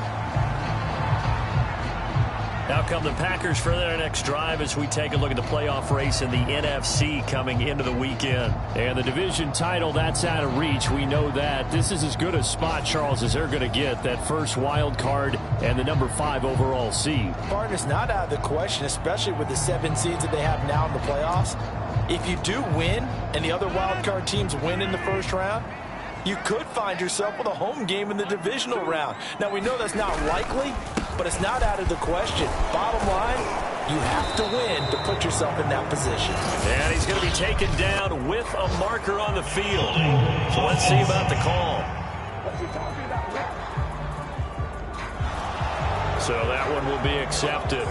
Now come the Packers for their next drive as we take a look at the playoff race in the NFC coming into the weekend. And the division title, that's out of reach. We know that. This is as good a spot, Charles, as they're going to get. That first wild card and the #5 overall seed. Partner's not out of the question, especially with the 7 seeds that they have now in the playoffs. If you do win and the other wild card teams win in the first round, you could find yourself with a home game in the divisional round. Now, we know that's not likely, but it's not out of the question. Bottom line, you have to win to put yourself in that position. And he's going to be taken down with a marker on the field. So let's see about the call. So that one will be accepted.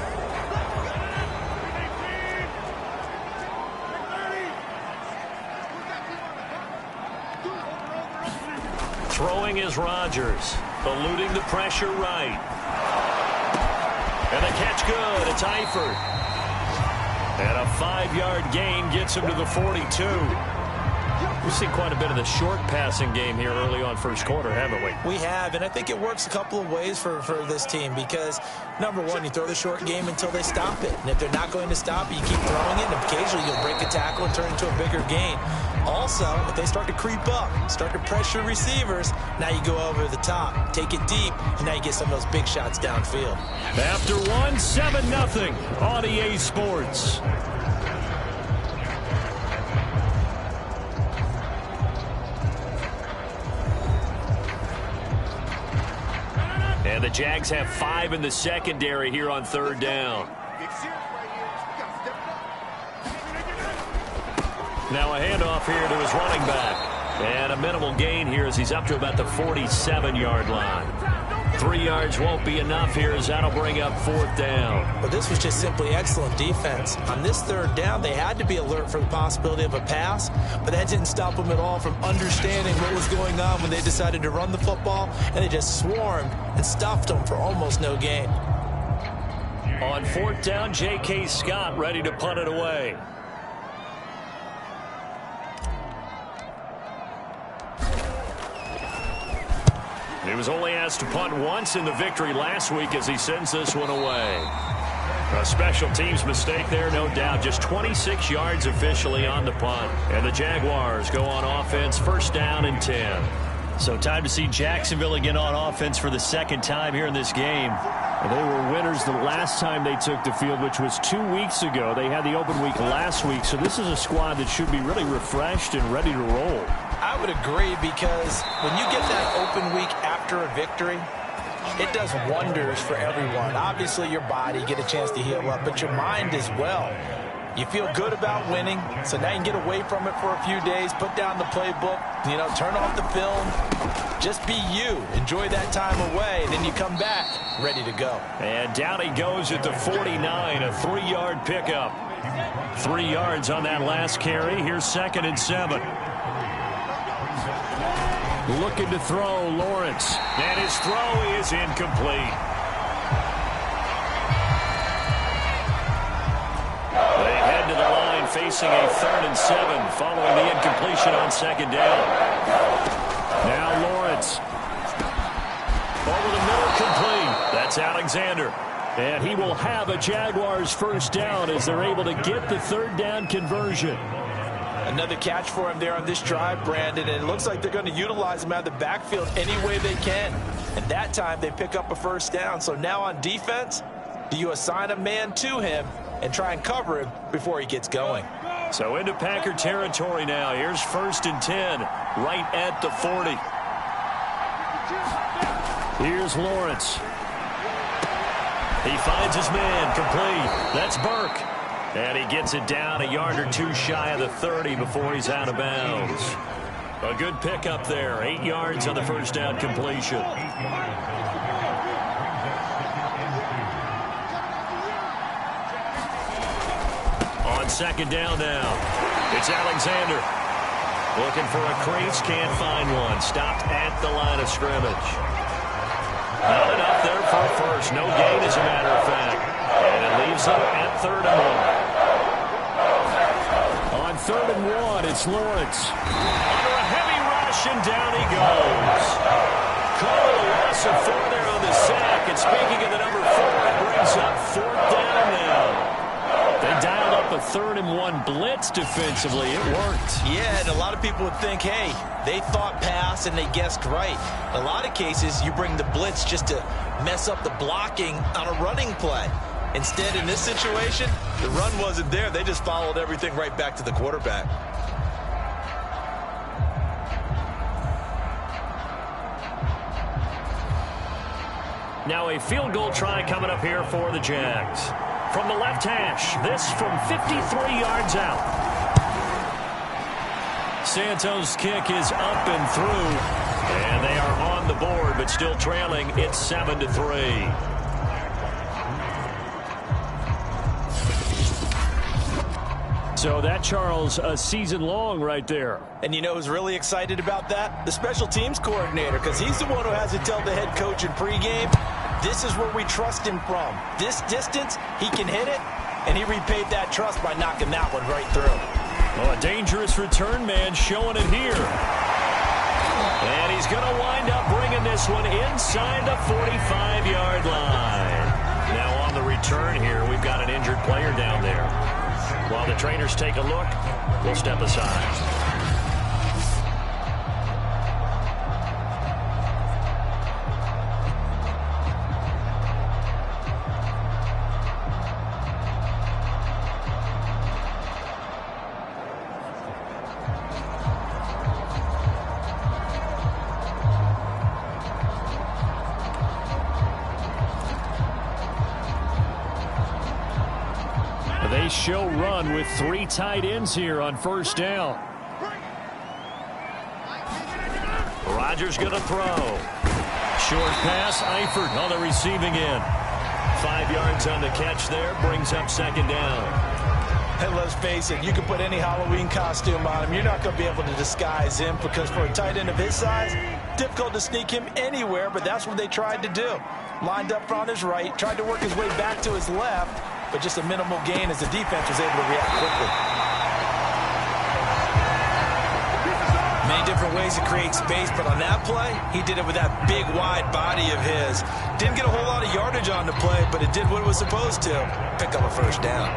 throwing is Rodgers, eluding the pressure right. And the catch good. It's Eifert. And a 5-yard gain gets him to the 42. We've seen quite a bit of the short passing game here early on first quarter, haven't we? We have, and I think it works a couple of ways for this team because, number one, you throw the short game until they stop it. And if they're not going to stop it, you keep throwing it, and occasionally you'll break a tackle and turn it into a bigger gain. Also, if they start to creep up, start to pressure receivers, now you go over the top, take it deep, and now you get some of those big shots downfield. After one, 7-0 on EA Sports. And the Jags have 5 in the secondary here on third down. Now a handoff here to his running back. And a minimal gain here as he's up to about the 47-yard line. 3 yards won't be enough here as that'll bring up fourth down. But this was just simply excellent defense. On this third down, they had to be alert for the possibility of a pass, but that didn't stop them at all from understanding what was going on when they decided to run the football, and they just swarmed and stuffed them for almost no gain. On fourth down, J.K. Scott ready to punt it away. He was only asked to punt once in the victory last week as he sends this one away. A special teams mistake there, no doubt. Just 26 yards officially on the punt. And the Jaguars go on offense, first down and 10. So time to see Jacksonville again on offense for the second time here in this game. They were winners the last time they took the field, which was 2 weeks ago. They had the open week last week, so this is a squad that should be really refreshed and ready to roll. I would agree because when you get that open week after a victory, it does wonders for everyone. Obviously, your body, get a chance to heal up, but your mind as well. You feel good about winning, so now you can get away from it for a few days, put down the playbook, turn off the film. Just be you. Enjoy that time away, and then you come back ready to go. And down he goes at the 49, a 3-yard pickup. 3 yards on that last carry. Here's 2nd and 7. Looking to throw, Lawrence. And his throw is incomplete. They head to the line facing a 3rd and 7 following the incompletion on 2nd down. Now Lawrence. Over the middle, complete. That's Alexander. And he will have a Jaguars first down as they're able to get the 3rd down conversion. Another catch for him there on this drive, Brandon, and it looks like they're going to utilize him out of the backfield any way they can. And that time they pick up a first down. So now on defense, do you assign a man to him and try and cover him before he gets going? So into Packer territory now. Here's 1st and 10, right at the 40. Here's Lawrence. He finds his man, complete. That's Burke. And he gets it down a yard or two shy of the 30 before he's out of bounds. A good pickup there, 8 yards on the first down completion. On 2nd down now, it's Alexander. Looking for a crease, can't find one. Stopped at the line of scrimmage. Not enough there for a first. No gain, as a matter of fact. And it leaves them at 3rd and 1. On 3rd and 1, it's Lawrence. Under a heavy rush, and down he goes. Call it a loss of 4 there on the sack. And speaking of the number 4, it brings up 4th down now. They dialed up a 3rd and 1 blitz defensively. It worked. Yeah, and a lot of people would think, hey, they thought pass and they guessed right. In a lot of cases, you bring the blitz just to mess up the blocking on a running play. Instead, in this situation, the run wasn't there. They just followed everything right back to the quarterback. Now a field goal try coming up here for the Jags. From the left hash, this from 53 yards out. Santos' kick is up and through, and they are on the board, but still trailing. It's 7-3. So that, Charles, a season long right there. And you know who's really excited about that? The special teams coordinator, because he's the one who has to tell the head coach in pregame, this is where we trust him from. This distance, he can hit it, and he repaid that trust by knocking that one right through. Oh, a dangerous return man showing it here. And he's going to wind up bringing this one inside the 45-yard line. Now on the return here, we've got an injured player down there. While the trainers take a look, we'll step aside. They show run with 3 tight ends here on first down. Rodgers going to throw. Short pass, Eifert on the receiving end. 5 yards on the catch there, brings up second down. And let's face it, you can put any Halloween costume on him. You're not going to be able to disguise him because for a tight end of his size, difficult to sneak him anywhere, but that's what they tried to do. Lined up on his right, tried to work his way back to his left, but just a minimal gain as the defense was able to react quickly. Many different ways to create space, but on that play, he did it with that big, wide body of his. Didn't get a whole lot of yardage on the play, but it did what it was supposed to. Pick up a first down.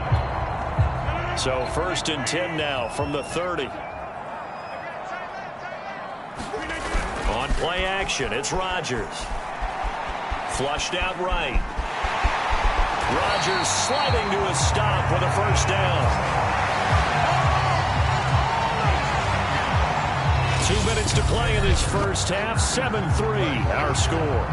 So 1st and 10 now from the 30. On play action, it's Rodgers. Flushed out right. Rodgers sliding to a stop with a first down. 2 minutes to play in this first half. 7-3 our score.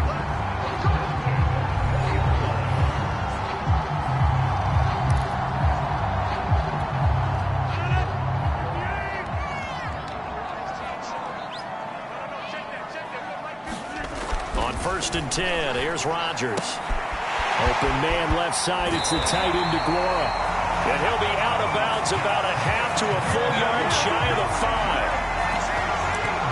On 1st and 10, here's Rodgers. Open man left side, it's the tight end DeGuara. And he'll be out of bounds about a half to a full yard shy of the 5.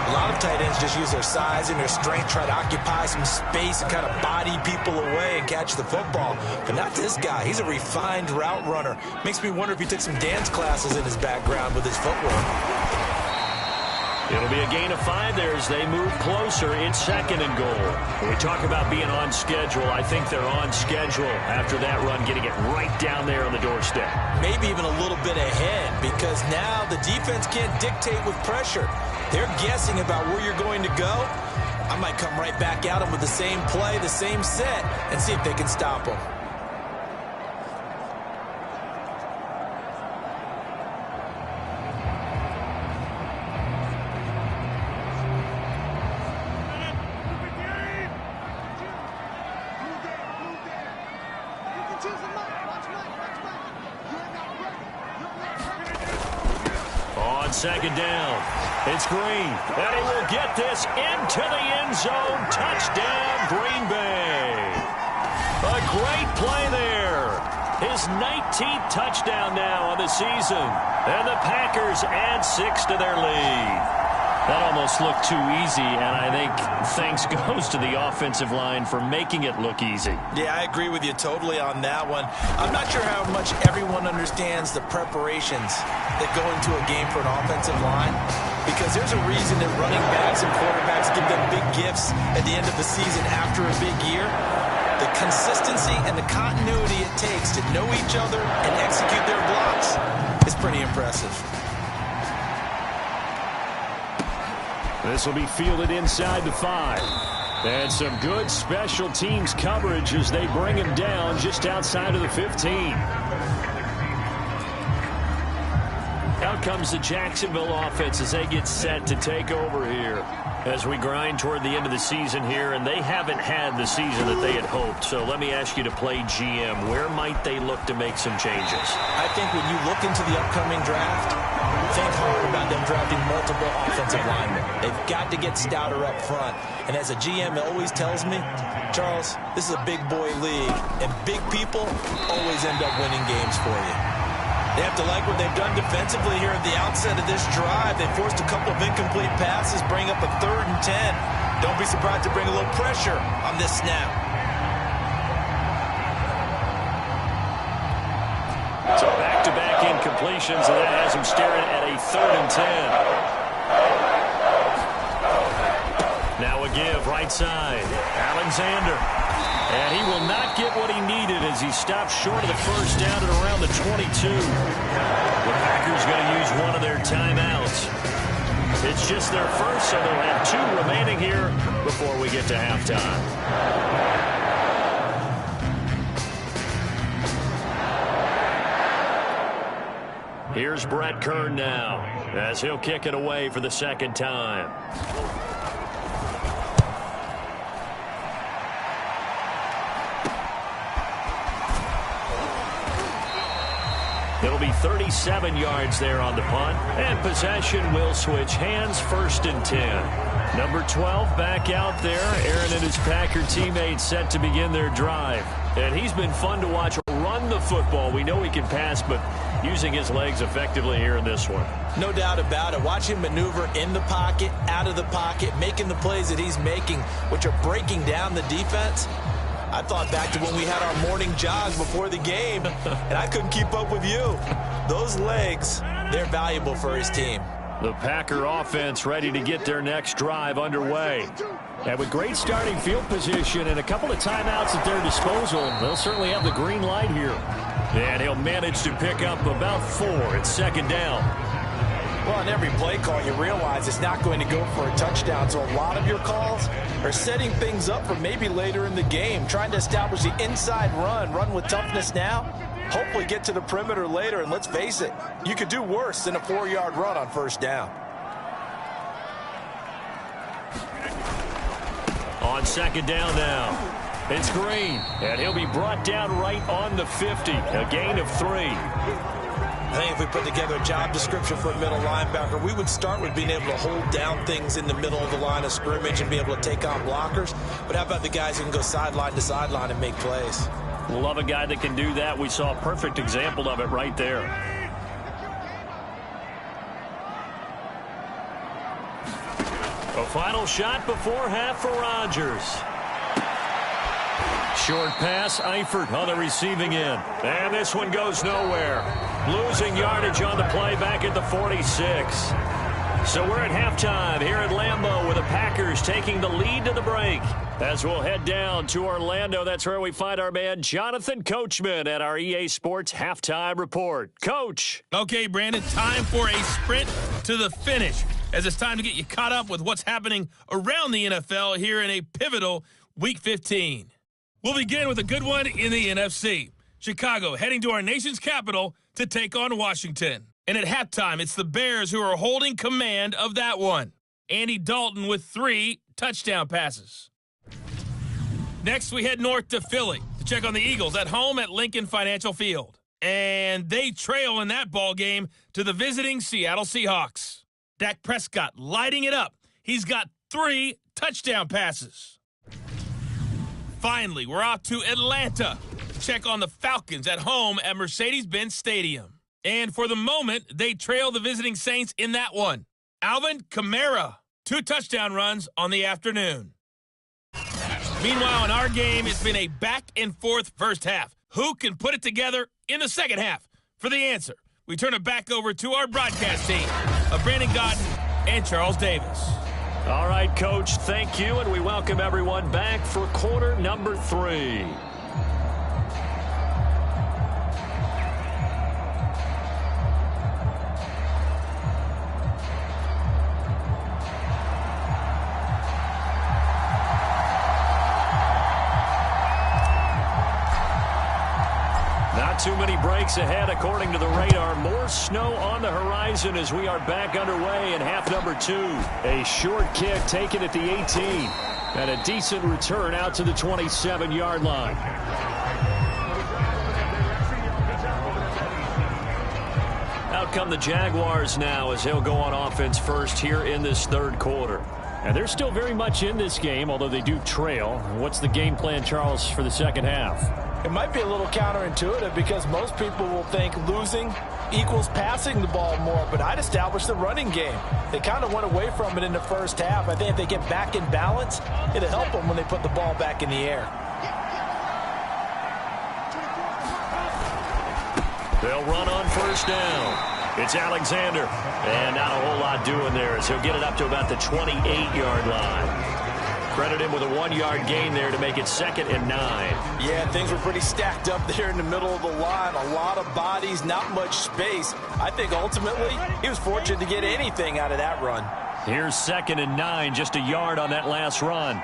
A lot of tight ends just use their size and their strength, try to occupy some space and kind of body people away and catch the football. But not this guy. He's a refined route runner. Makes me wonder if he took some dance classes in his background with his footwork. It'll be a gain of 5 there as they move closer. It's 2nd and goal. When we talk about being on schedule, I think they're on schedule after that run, getting it right down there on the doorstep. Maybe even a little bit ahead because now the defense can't dictate with pressure. They're guessing about where you're going to go. I might come right back at them with the same play, the same set, and see if they can stop them. On 2nd down, it's Green, and he will get this into the end zone. Touchdown, Green Bay. A great play there. His 19th touchdown now on the season, and the Packers add 6 to their lead. That almost looked too easy, and I think thanks goes to the offensive line for making it look easy. Yeah, I agree with you totally on that one. I'm not sure how much everyone understands the preparations that go into a game for an offensive line, because there's a reason that running backs and quarterbacks give them big gifts at the end of the season after a big year. The consistency and the continuity it takes to know each other and execute their blocks is pretty impressive. This will be fielded inside the 5. And some good special teams coverage as they bring him down just outside of the 15. Out comes the Jacksonville offense as they get set to take over here. As we grind toward the end of the season here, and they haven't had the season that they had hoped. So let me ask you to play GM. Where might they look to make some changes? I think when you look into the upcoming draft, think hard about them drafting multiple offensive linemen. They've got to get stouter up front. And as a GM always tells me, Charles, this is a big boy league, and big people always end up winning games for you. They have to like what they've done defensively here at the outset of this drive. They forced a couple of incomplete passes, bring up a 3rd and 10. Don't be surprised to bring a little pressure on this snap. So back-to-back incompletions, and that has him staring at a 3rd and 10. Now a give right side. Alexander. And he will not get what he needed as he stopped short of the first down at around the 22. The Packers going to use one of their timeouts. It's just their first, so they'll have 2 remaining here before we get to halftime. Here's Brett Kern now as he'll kick it away for the second time. It'll be 37 yards there on the punt, and possession will switch hands, 1st and 10. Number 12 back out there. Aaron and his Packer teammates set to begin their drive. And he's been fun to watch run the football. We know he can pass, but using his legs effectively here in this one. No doubt about it. Watch him maneuver in the pocket, out of the pocket, making the plays that he's making, which are breaking down the defense. I thought back to when we had our morning jog before the game, and I couldn't keep up with you. Those legs, they're valuable for his team. The Packer offense ready to get their next drive underway. And with great starting field position and a couple of timeouts at their disposal, they'll certainly have the green light here. And he'll manage to pick up about 4. It's 2nd down. Well, on every play call, you realize it's not going to go for a touchdown. So a lot of your calls are setting things up for maybe later in the game, trying to establish the inside run with toughness now, hopefully get to the perimeter later. And let's face it, you could do worse than a 4-yard run on 1st down. On 2nd down now, it's Green, and he'll be brought down right on the 50, a gain of 3. I think if we put together a job description for a middle linebacker, we would start with being able to hold down things in the middle of the line of scrimmage and be able to take on blockers. But how about the guys who can go sideline to sideline and make plays? Love a guy that can do that. We saw a perfect example of it right there. A final shot before half for Rodgers. Short pass, Eifert on the receiving end. And this one goes nowhere. Losing yardage on the play back at the 46. So we're at halftime here at Lambeau with the Packers taking the lead to the break. As we'll head down to Orlando, that's where we find our man Jonathan Coachman at our EA Sports Halftime Report. Coach. Okay, Brandon, time for a sprint to the finish, as it's time to get you caught up with what's happening around the NFL here in a pivotal Week 15. We'll begin with a good one in the NFC. Chicago heading to our nation's capital to take on Washington. And at halftime, it's the Bears who are holding command of that one. Andy Dalton with 3 touchdown passes. Next, we head north to Philly to check on the Eagles at home at Lincoln Financial Field. And they trail in that ball game to the visiting Seattle Seahawks. Dak Prescott lighting it up. He's got 3 touchdown passes. Finally, we're off to Atlanta to check on the Falcons at home at Mercedes-Benz Stadium. And for the moment, they trail the visiting Saints in that one. Alvin Kamara, 2 touchdown runs on the afternoon. Meanwhile, in our game, it's been a back-and-forth first half. Who can put it together in the second half? For the answer, we turn it back over to our broadcast team of Brandon Godden and Charles Davis. All right, Coach, thank you, and we welcome everyone back for quarter number 3. Not too many breaks ahead, according to the radar. More snow on the horizon as we are back underway in half number 2. A short kick taken at the 18. And a decent return out to the 27-yard line. Out come the Jaguars now as they'll go on offense first here in this third quarter. And they're still very much in this game, although they do trail. What's the game plan, Charles, for the second half? It might be a little counterintuitive because most people will think losing equals passing the ball more, but I'd establish the running game. They kind of went away from it in the first half. I think if they get back in balance, it'll help them when they put the ball back in the air. They'll run on first down. It's Alexander. And not a whole lot doing there as he'll get it up to about the 28-yard line. Credit him with a 1-yard gain there to make it 2nd and 9. Yeah, things were pretty stacked up there in the middle of the line. A lot of bodies, not much space. I think ultimately he was fortunate to get anything out of that run. Here's 2nd and 9, just a yard on that last run.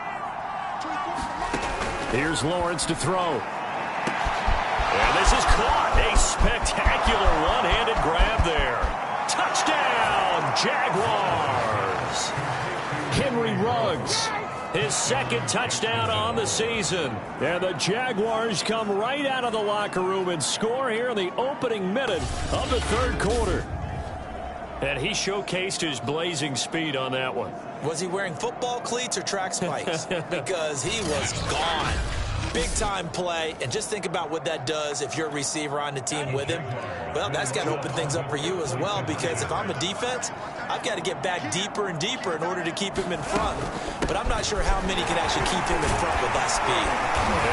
Here's Lawrence to throw. And this is caught. A spectacular one-handed grab there. Touchdown, Jaguars. Henry Ruggs, his 2nd touchdown on the season. And the Jaguars come right out of the locker room and score here in the opening minute of the 3rd quarter. And he showcased his blazing speed on that one. Was he wearing football cleats or track spikes? Because he was gone. Big-time play, and just think about what that does if you're a receiver on the team with him. Well, that's got to open things up for you as well, because if I'm a defense, I've got to get back deeper and deeper in order to keep him in front. But I'm not sure how many can actually keep him in front with that speed.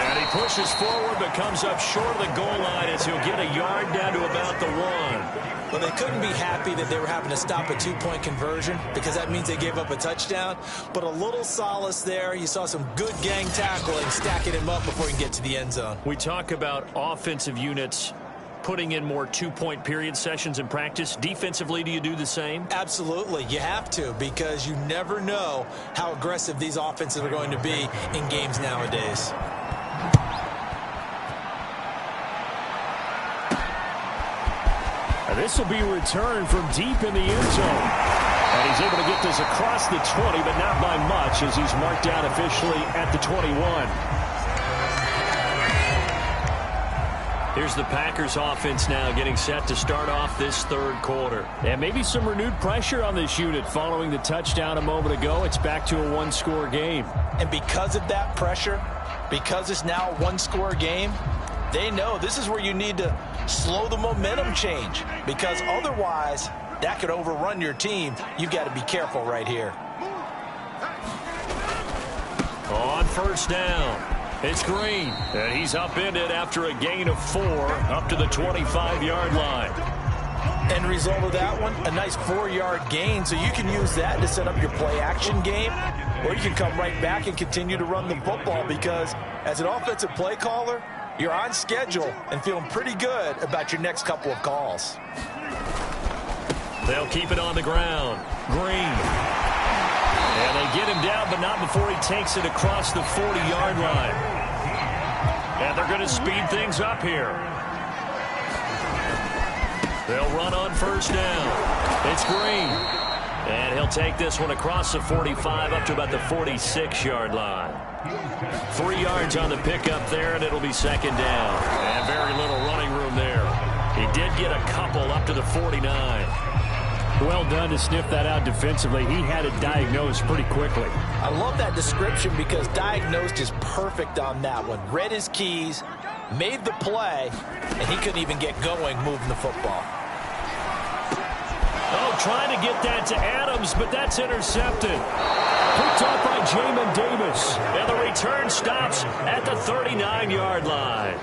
And he pushes forward but comes up short of the goal line as he'll get a yard down to about the 1. Well, they couldn't be happy that they were having to stop a 2-point conversion because that means they gave up a touchdown. But a little solace there. You saw some good gang tackling, stacking him up before he can get to the end zone. We talk about offensive units putting in more 2-point period sessions in practice. Defensively, do you do the same? Absolutely. You have to, because you never know how aggressive these offenses are going to be in games nowadays. This will be returned from deep in the end zone. And he's able to get this across the 20, but not by much as he's marked down officially at the 21. Here's the Packers offense now getting set to start off this 3rd quarter. And maybe some renewed pressure on this unit following the touchdown a moment ago. It's back to a 1-score game. And because of that pressure, because it's now a 1-score game, they know this is where you need to slow the momentum change, because otherwise that could overrun your team. You've got to be careful right here. On first down, it's Green, and he's upended after a gain of 4 up to the 25-yard line. End result of that one, a nice 4-yard gain, so you can use that to set up your play-action game, or you can come right back and continue to run the football, because as an offensive play caller, you're on schedule and feeling pretty good about your next couple of calls. They'll keep it on the ground. Green. And they get him down, but not before he takes it across the 40-yard line. And they're going to speed things up here. They'll run on first down. It's Green. And he'll take this one across the 45 up to about the 46-yard line. 3 yards on the pickup there, and it'll be 2nd down. And very little running room there. He did get a couple up to the 49. Well done to sniff that out defensively. He had it diagnosed pretty quickly. I love that description because diagnosed is perfect on that one. Read his keys, made the play, and he couldn't even get going moving the football. Oh, trying to get that to Adams, but that's intercepted. Picked up by Jamin Davis. And the return stops at the 39-yard line.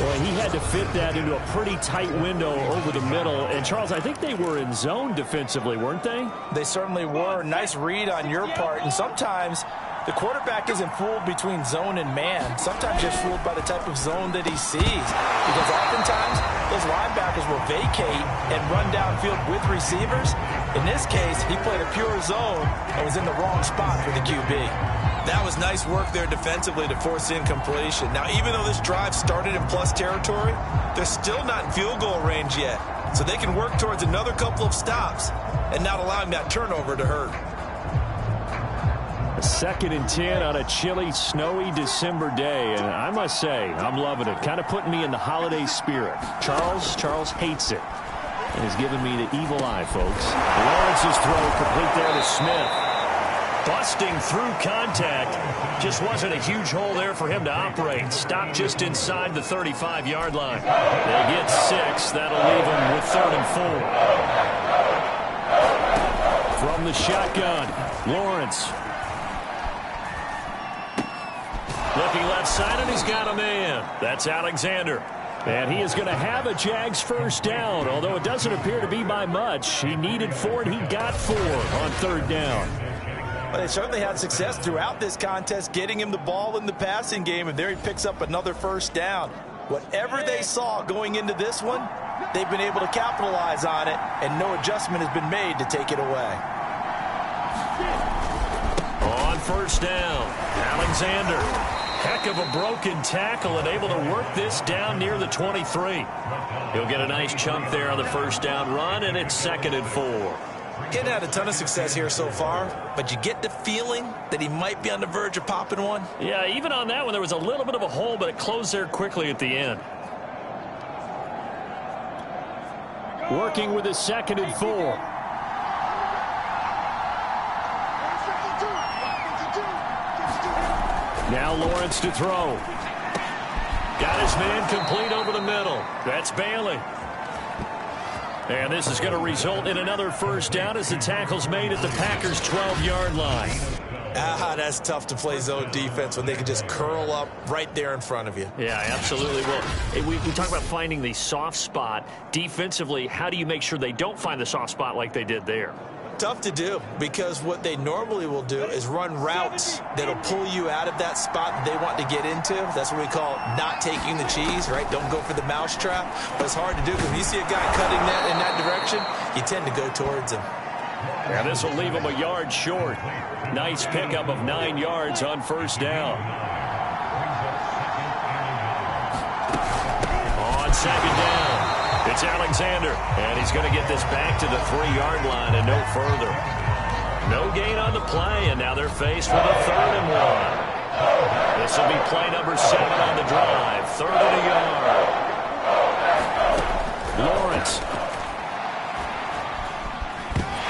Well, he had to fit that into a pretty tight window over the middle. And, Charles, I think they were in zone defensively, weren't they? They certainly were. Nice read on your part. And sometimes the quarterback isn't fooled between zone and man. Sometimes just fooled by the type of zone that he sees. Because oftentimes those linebackers will vacate and run downfield with receivers. In this case, he played a pure zone and was in the wrong spot for the QB. That was nice work there defensively to force incompletion. Now, even though this drive started in plus territory, they're still not in field goal range yet. So they can work towards another couple of stops and not allowing that turnover to hurt. A 2nd and 10 on a chilly, snowy December day. And I must say, I'm loving it. Kind of putting me in the holiday spirit. Charles hates it. And has given me the evil eye, folks. Lawrence's throw complete there to Smith. busting through contact. Just wasn't a huge hole there for him to operate. Stopped just inside the 35-yard line. They get 6. That'll leave them with 3rd and 4. From the shotgun, Lawrence. Looking left side, and he's got a man. That's Alexander. And he is going to have a Jags first down, although it doesn't appear to be by much. He needed 4, and he got 4 on 3rd down. Well, they certainly had success throughout this contest, getting him the ball in the passing game, and there he picks up another first down. Whatever they saw going into this one, they've been able to capitalize on it, and no adjustment has been made to take it away. On first down, Alexander. Heck of a broken tackle and able to work this down near the 23. He'll get a nice chunk there on the first down run, and it's 2nd and 4. He had a ton of success here so far, but you get the feeling that he might be on the verge of popping one. Yeah, even on that one, there was a little bit of a hole, but it closed there quickly at the end. Working with his 2nd and 4. Now Lawrence to throw. Got his man complete over the middle. That's Bailey. And this is going to result in another first down as the tackle's made at the Packers' 12-yard line. That's tough to play zone defense when they can just curl up right there in front of you. Yeah, absolutely. Well, we talk about finding the soft spot. Defensively, how do you make sure they don't find the soft spot like they did there? Tough to do, because what they normally will do is run routes that'll pull you out of that spot that they want to get into. That's what we call not taking the cheese, right? Don't go for the mousetrap. But it's hard to do because when you see a guy cutting that in that direction, you tend to go towards him. Yeah, this will leave him a yard short. Nice pickup of 9 yards on first down. On 2nd down. It's Alexander, and he's going to get this back to the 3-yard line and no further. No gain on the play, and now they're faced with a 3rd and 1. This will be play number 7 on the drive. 3rd and a yard. Lawrence.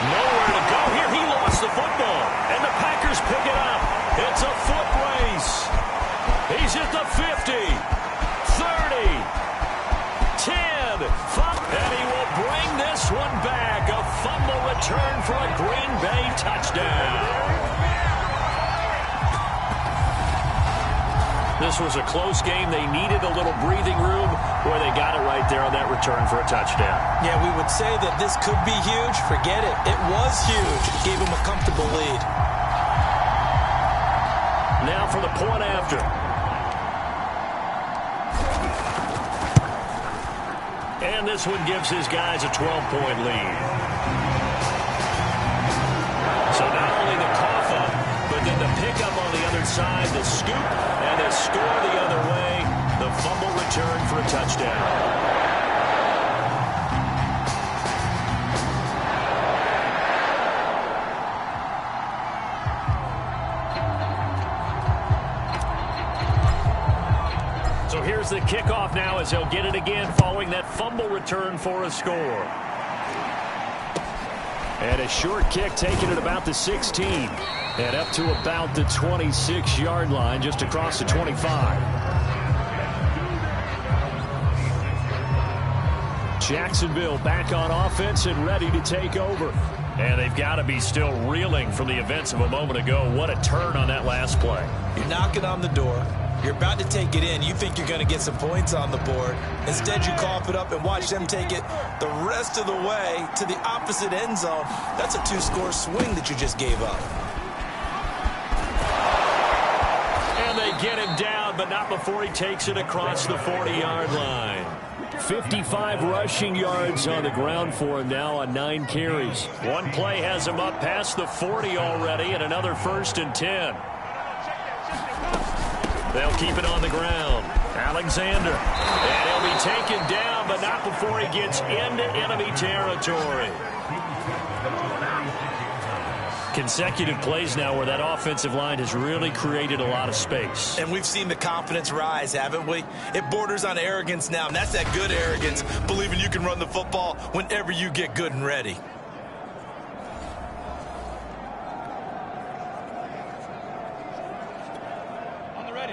Nowhere to go here. He lost the football, and the Packers pick it up. It's a foot race. He's at the 50, 30. 10, and he will bring this one back. A fumble return for a Green Bay touchdown. This was a close game. They needed a little breathing room where they got it right there on that return for a touchdown. Yeah, we would say that this could be huge. Forget it. It was huge. It gave him a comfortable lead. Now for the point after. And this one gives his guys a 12-point lead. So not only the cough up, but then the pickup on the other side, the scoop, and the score the other way. The fumble return for a touchdown. So here's the kickoff now as they'll get it again following that fumble return for a score. And a short kick taken at about the 16. And up to about the 26-yard line, just across the 25. Jacksonville back on offense and ready to take over. And they've got to be still reeling from the events of a moment ago. What a turn on that last play. You're knocking on the door. You're about to take it in. You think you're going to get some points on the board. Instead, you cough it up and watch them take it the rest of the way to the opposite end zone. That's a 2-score swing that you just gave up. And they get him down, but not before he takes it across the 40-yard line. 55 rushing yards on the ground for him now on 9 carries. One play has him up past the 40 already, and another 1st and 10. They'll keep it on the ground. Alexander. And he'll be taken down, but not before he gets into enemy territory. Consecutive plays now where that offensive line has really created a lot of space. And we've seen the confidence rise, haven't we? It borders on arrogance now, and that's that good arrogance, believing you can run the football whenever you get good and ready.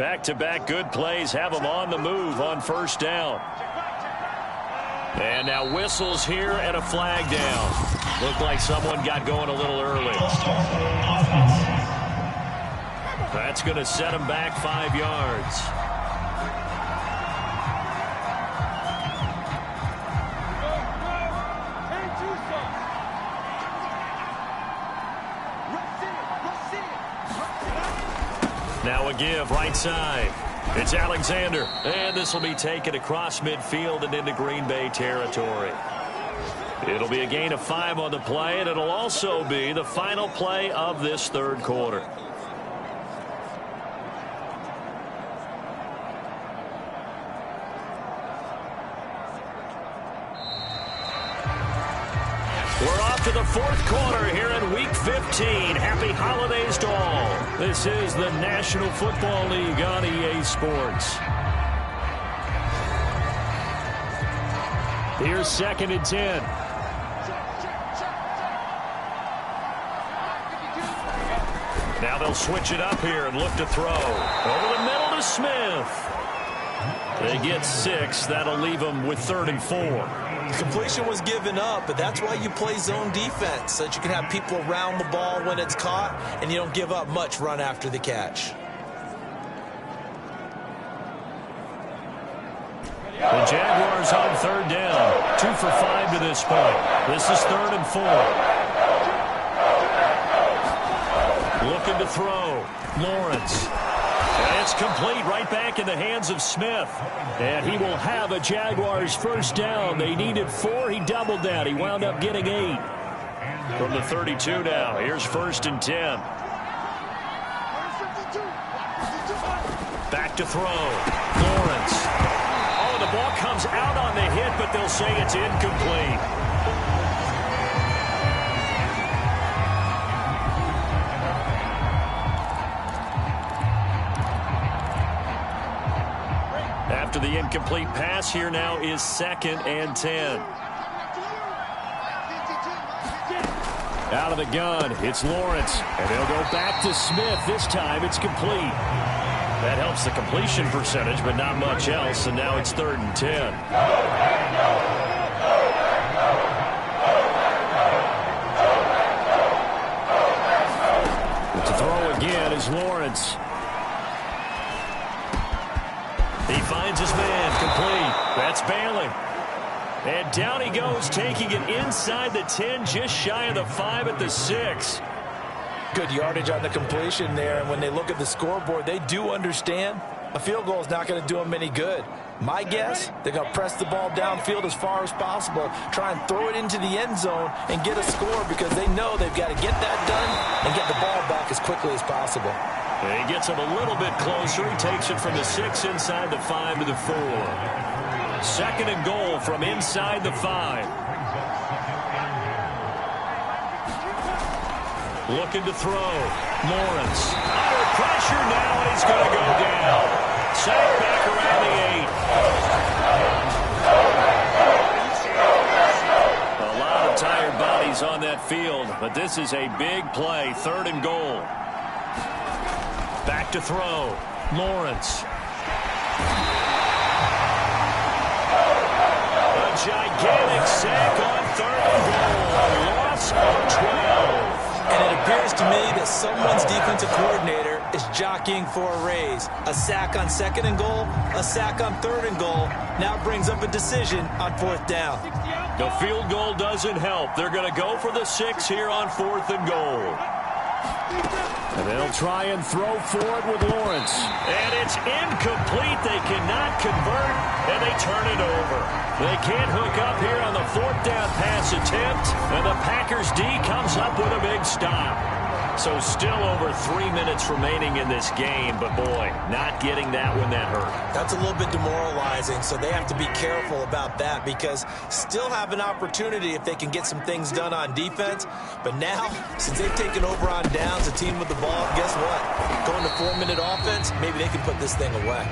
Back-to-back good plays have them on the move on first down. And now whistles here and a flag down. Looked like someone got going a little early. That's going to set him back 5 yards. Now a give right side. It's Alexander. And this will be taken across midfield and into Green Bay territory. It'll be a gain of 5 on the play, and it'll also be the final play of this third quarter. We're off to the fourth quarter here in Week 15. Happy holidays to all. This is the National Football League on EA Sports. Here's 2nd and 10. Now they'll switch it up here and look to throw. Over the middle to Smith. They get 6. That'll leave them with 3rd and 4. Completion was given up, but that's why you play zone defense, so that you can have people around the ball when it's caught, and you don't give up much run after the catch. The Jaguars on 3rd down. 2 for 5 to this point. This is 3rd and 4. Looking to throw. Lawrence. And it's complete right back in the hands of Smith. And he will have a Jaguars first down. They needed 4. He doubled that. He wound up getting 8. From the 32 now. Here's 1st and 10. Back to throw. Lawrence. Oh, the ball comes out on the hit, but they'll say it's incomplete. After the incomplete pass, here now is 2nd and 10. Out of the gun, it's Lawrence. And they'll go back to Smith. This time it's complete. That helps the completion percentage, but not much else. And now it's 3rd and 10. To throw again is Lawrence. He finds his man, complete. That's Bailey. And down he goes, taking it inside the 10, just shy of the 5 at the 6. Good yardage on the completion there, and when they look at the scoreboard, they do understand a field goal is not going to do them any good. My guess, they're going to press the ball downfield as far as possible, try and throw it into the end zone and get a score because they know they've got to get that done and get the ball back as quickly as possible. And he gets him a little bit closer. He takes it from the 6 inside the 5 to the 4. 2nd and goal from inside the 5. Looking to throw. Lawrence. Under pressure now, and he's going to go down. Sacked back around the 8. A lot of tired bodies on that field, but this is a big play. 3rd and goal. Back to throw. Lawrence. A gigantic sack on 3rd and goal. A loss of 12. And it appears to me that someone's defensive coordinator is jockeying for a raise. A sack on 2nd and goal, a sack on 3rd and goal. Now brings up a decision on 4th down. The field goal doesn't help. They're going to go for the 6 here on 4th and goal. And they'll try and throw forward with Lawrence. And it's incomplete. They cannot convert, and they turn it over. They can't hook up here on the 4th down pass attempt, and the Packers D comes up with a big stop. So still over 3 minutes remaining in this game, but boy, not getting that when that hurt. That's a little bit demoralizing, so they have to be careful about that because still have an opportunity if they can get some things done on defense. But now, since they've taken over on downs, a team with the ball, guess what? Going to 4-minute offense, maybe they can put this thing away.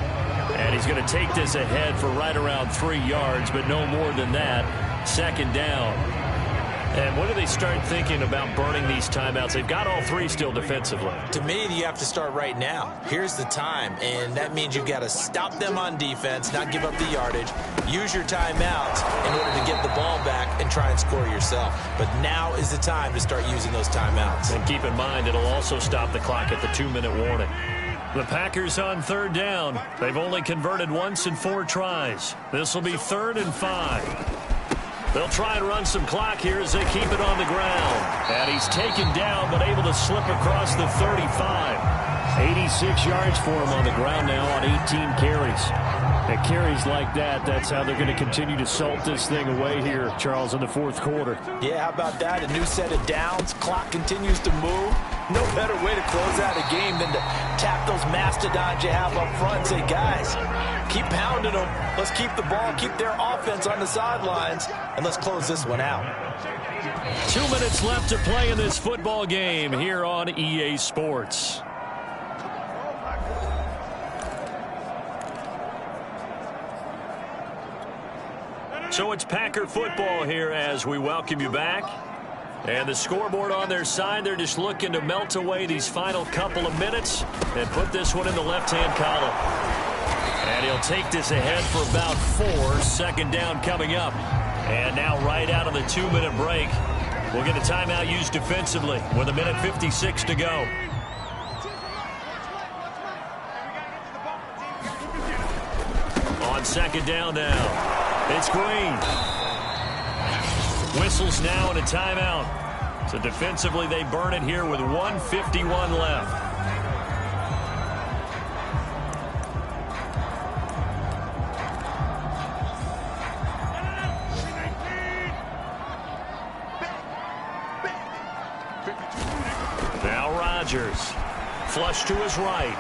And he's going to take this ahead for right around 3 yards, but no more than that. 2nd down. And when do they start thinking about burning these timeouts? They've got all three still defensively. To me, you have to start right now. Here's the time, and that means you've got to stop them on defense, not give up the yardage, use your timeouts in order to get the ball back and try and score yourself. But now is the time to start using those timeouts. And keep in mind, it'll also stop the clock at the 2-minute warning. The Packers on third down. They've only converted once in 4 tries. This will be 3rd and 5. They'll try and run some clock here as they keep it on the ground. And he's taken down, but able to slip across the 35. 86 yards for him on the ground now on 18 carries. And carries like that, that's how they're going to continue to salt this thing away here, Charles, in the 4th quarter. Yeah, how about that? A new set of downs. Clock continues to move. No better way to close out a game than to tap those mastodons you have up front and say, guys, keep pounding them. Let's keep the ball, keep their offense on the sidelines, and let's close this one out. 2 minutes left to play in this football game here on EA Sports. So it's Packer football here as we welcome you back. And the scoreboard on their side, they're just looking to melt away these final couple of minutes and put this one in the left-hand column. And he'll take this ahead for about 4. 2nd down coming up. And now right out of the 2-minute break, we'll get a timeout used defensively with 1:56 to go. On 2nd down now, it's Green. Whistles now and a timeout. So defensively, they burn it here with 1:51 left. Now Rodgers. Flush to his right.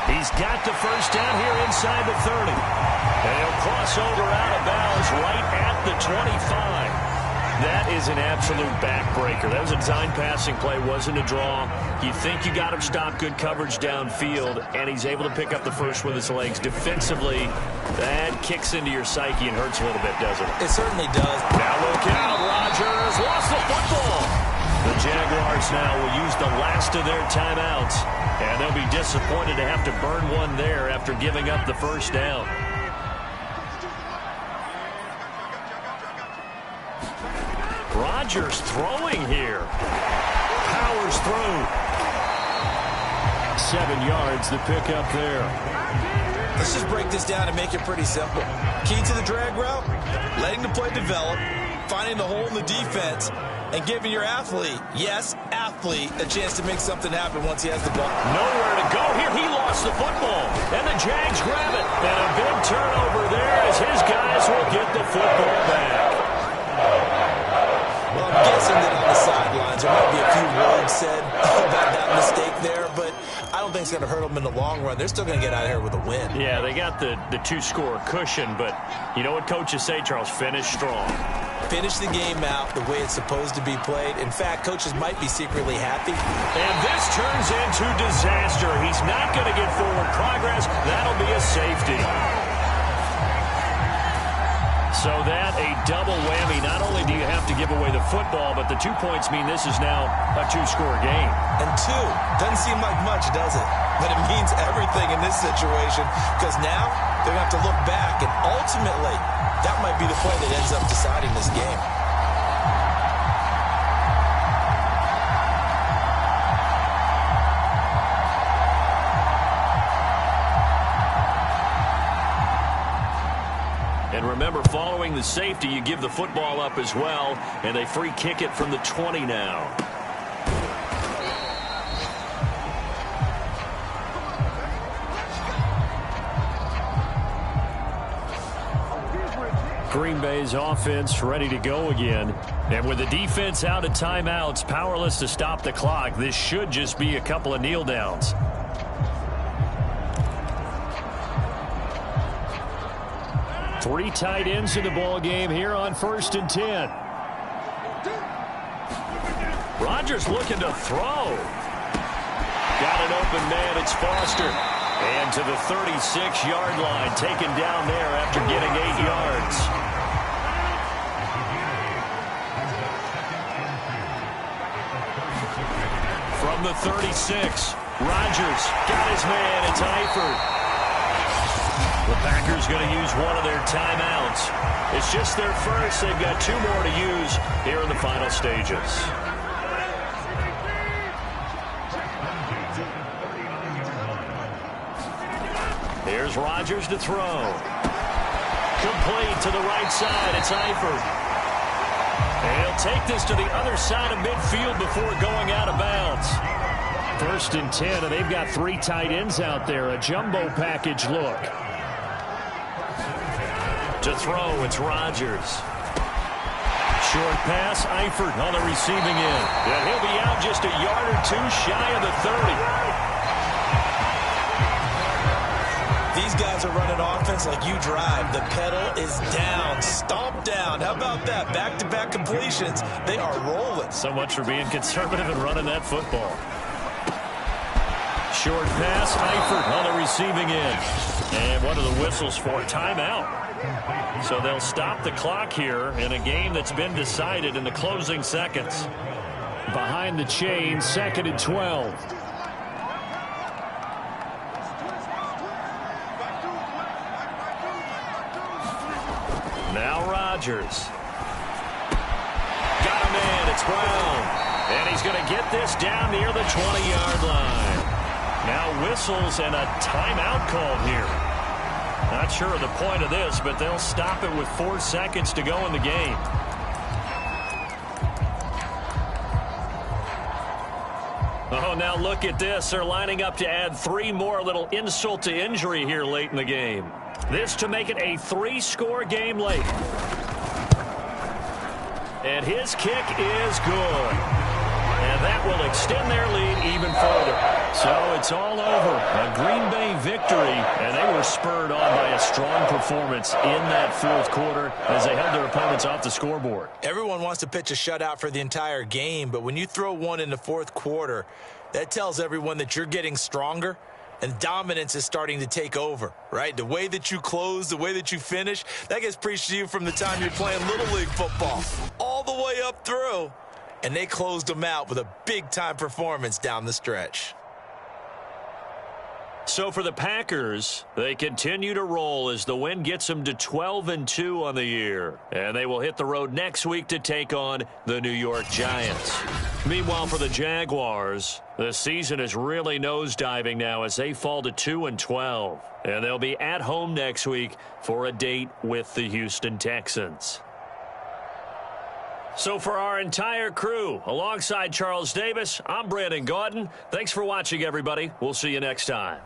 He's got the first down here inside the 30. And he'll cross over out of bounds right at the 25. That is an absolute backbreaker. That was a design passing play, wasn't a draw. You think you got him stopped, good coverage downfield, and he's able to pick up the first with his legs. Defensively, that kicks into your psyche and hurts a little bit, doesn't it? It certainly does. Now look out, Rodgers lost the football. The Jaguars now will use the last of their timeouts, and they'll be disappointed to have to burn one there after giving up the first down. Rodgers throwing here. Powers through. 7 yards the pick up there. Let's just break this down and make it pretty simple. Key to the drag route, letting the play develop, finding the hole in the defense, and giving your athlete, yes, athlete, a chance to make something happen once he has the ball. Nowhere to go here. He lost the football. And the Jags grab it. And a big turnover there as his guys will get the football back. Well, I'm guessing that on the sidelines there might be a few words said about that mistake there, but I don't think it's going to hurt them in the long run. They're still going to get out of here with a win. Yeah, they got the 2-score cushion, but you know what coaches say, Charles? Finish strong. Finish the game out the way it's supposed to be played. In fact, coaches might be secretly happy. And this turns into disaster. He's not going to get forward progress. That'll be a safety. So that, a double whammy. Not only do you have to give away the football, but the 2 points mean this is now a 2-score game. And 2 doesn't seem like much, does it? But it means everything in this situation, because now they're going to have to look back, and ultimately, that might be the play that ends up deciding this game. And remember, following the safety, you give the football up as well, and they free kick it from the 20 now. Green Bay's offense ready to go again. And with the defense out of timeouts, powerless to stop the clock, this should just be a couple of kneel downs. Three tight ends in the ball game here on 1st and 10. Rodgers looking to throw. Got an open man. It's Foster. And to the 36-yard line, taken down there after getting 8 yards. 36. Rodgers got his man. It's Eifert. The Packers going to use one of their timeouts. It's just their first. They've got 2 more to use here in the final stages. Here's Rodgers to throw. Complete to the right side. It's Eifert. And he'll take this to the other side of midfield before going out of bounds. 1st and 10, and they've got 3 tight ends out there. A jumbo package look. To throw, it's Rodgers. Short pass, Eifert on the receiving end. And he'll be out just a yard or 2 shy of the 30. These guys are running offense like you drive. The pedal is down, stomp down. How about that? Back-to-back completions. They are rolling. So much for being conservative and running that football. Short pass, Eifert on the receiving end. And what are the whistles for? Timeout. So they'll stop the clock here in a game that's been decided in the closing seconds. Behind the chain, 2nd and 12. Now Rodgers. Got a man, it's Brown. And he's going to get this down near the 20-yard line. Now whistles and a timeout called here. Not sure of the point of this, but they'll stop it with 4 seconds to go in the game. Oh, now look at this. They're lining up to add 3 more, a little insult to injury here late in the game. This to make it a 3-score game late. And his kick is good. And that will extend their lead even further. So it's all over. A Green Bay victory, and they were spurred on by a strong performance in that 4th quarter as they held their opponents off the scoreboard. Everyone wants to pitch a shutout for the entire game, but when you throw one in the 4th quarter, that tells everyone that you're getting stronger and dominance is starting to take over, right? The way that you close, the way that you finish, that gets preached to you from the time you're playing Little League football all the way up through. And they closed them out with a big-time performance down the stretch. So for the Packers, they continue to roll as the win gets them to 12-2 on the year. And they will hit the road next week to take on the New York Giants. Meanwhile, for the Jaguars, the season is really nosediving now as they fall to 2-12. And they'll be at home next week for a date with the Houston Texans. So for our entire crew, alongside Charles Davis, I'm Brandon Gaudin. Thanks for watching, everybody. We'll see you next time.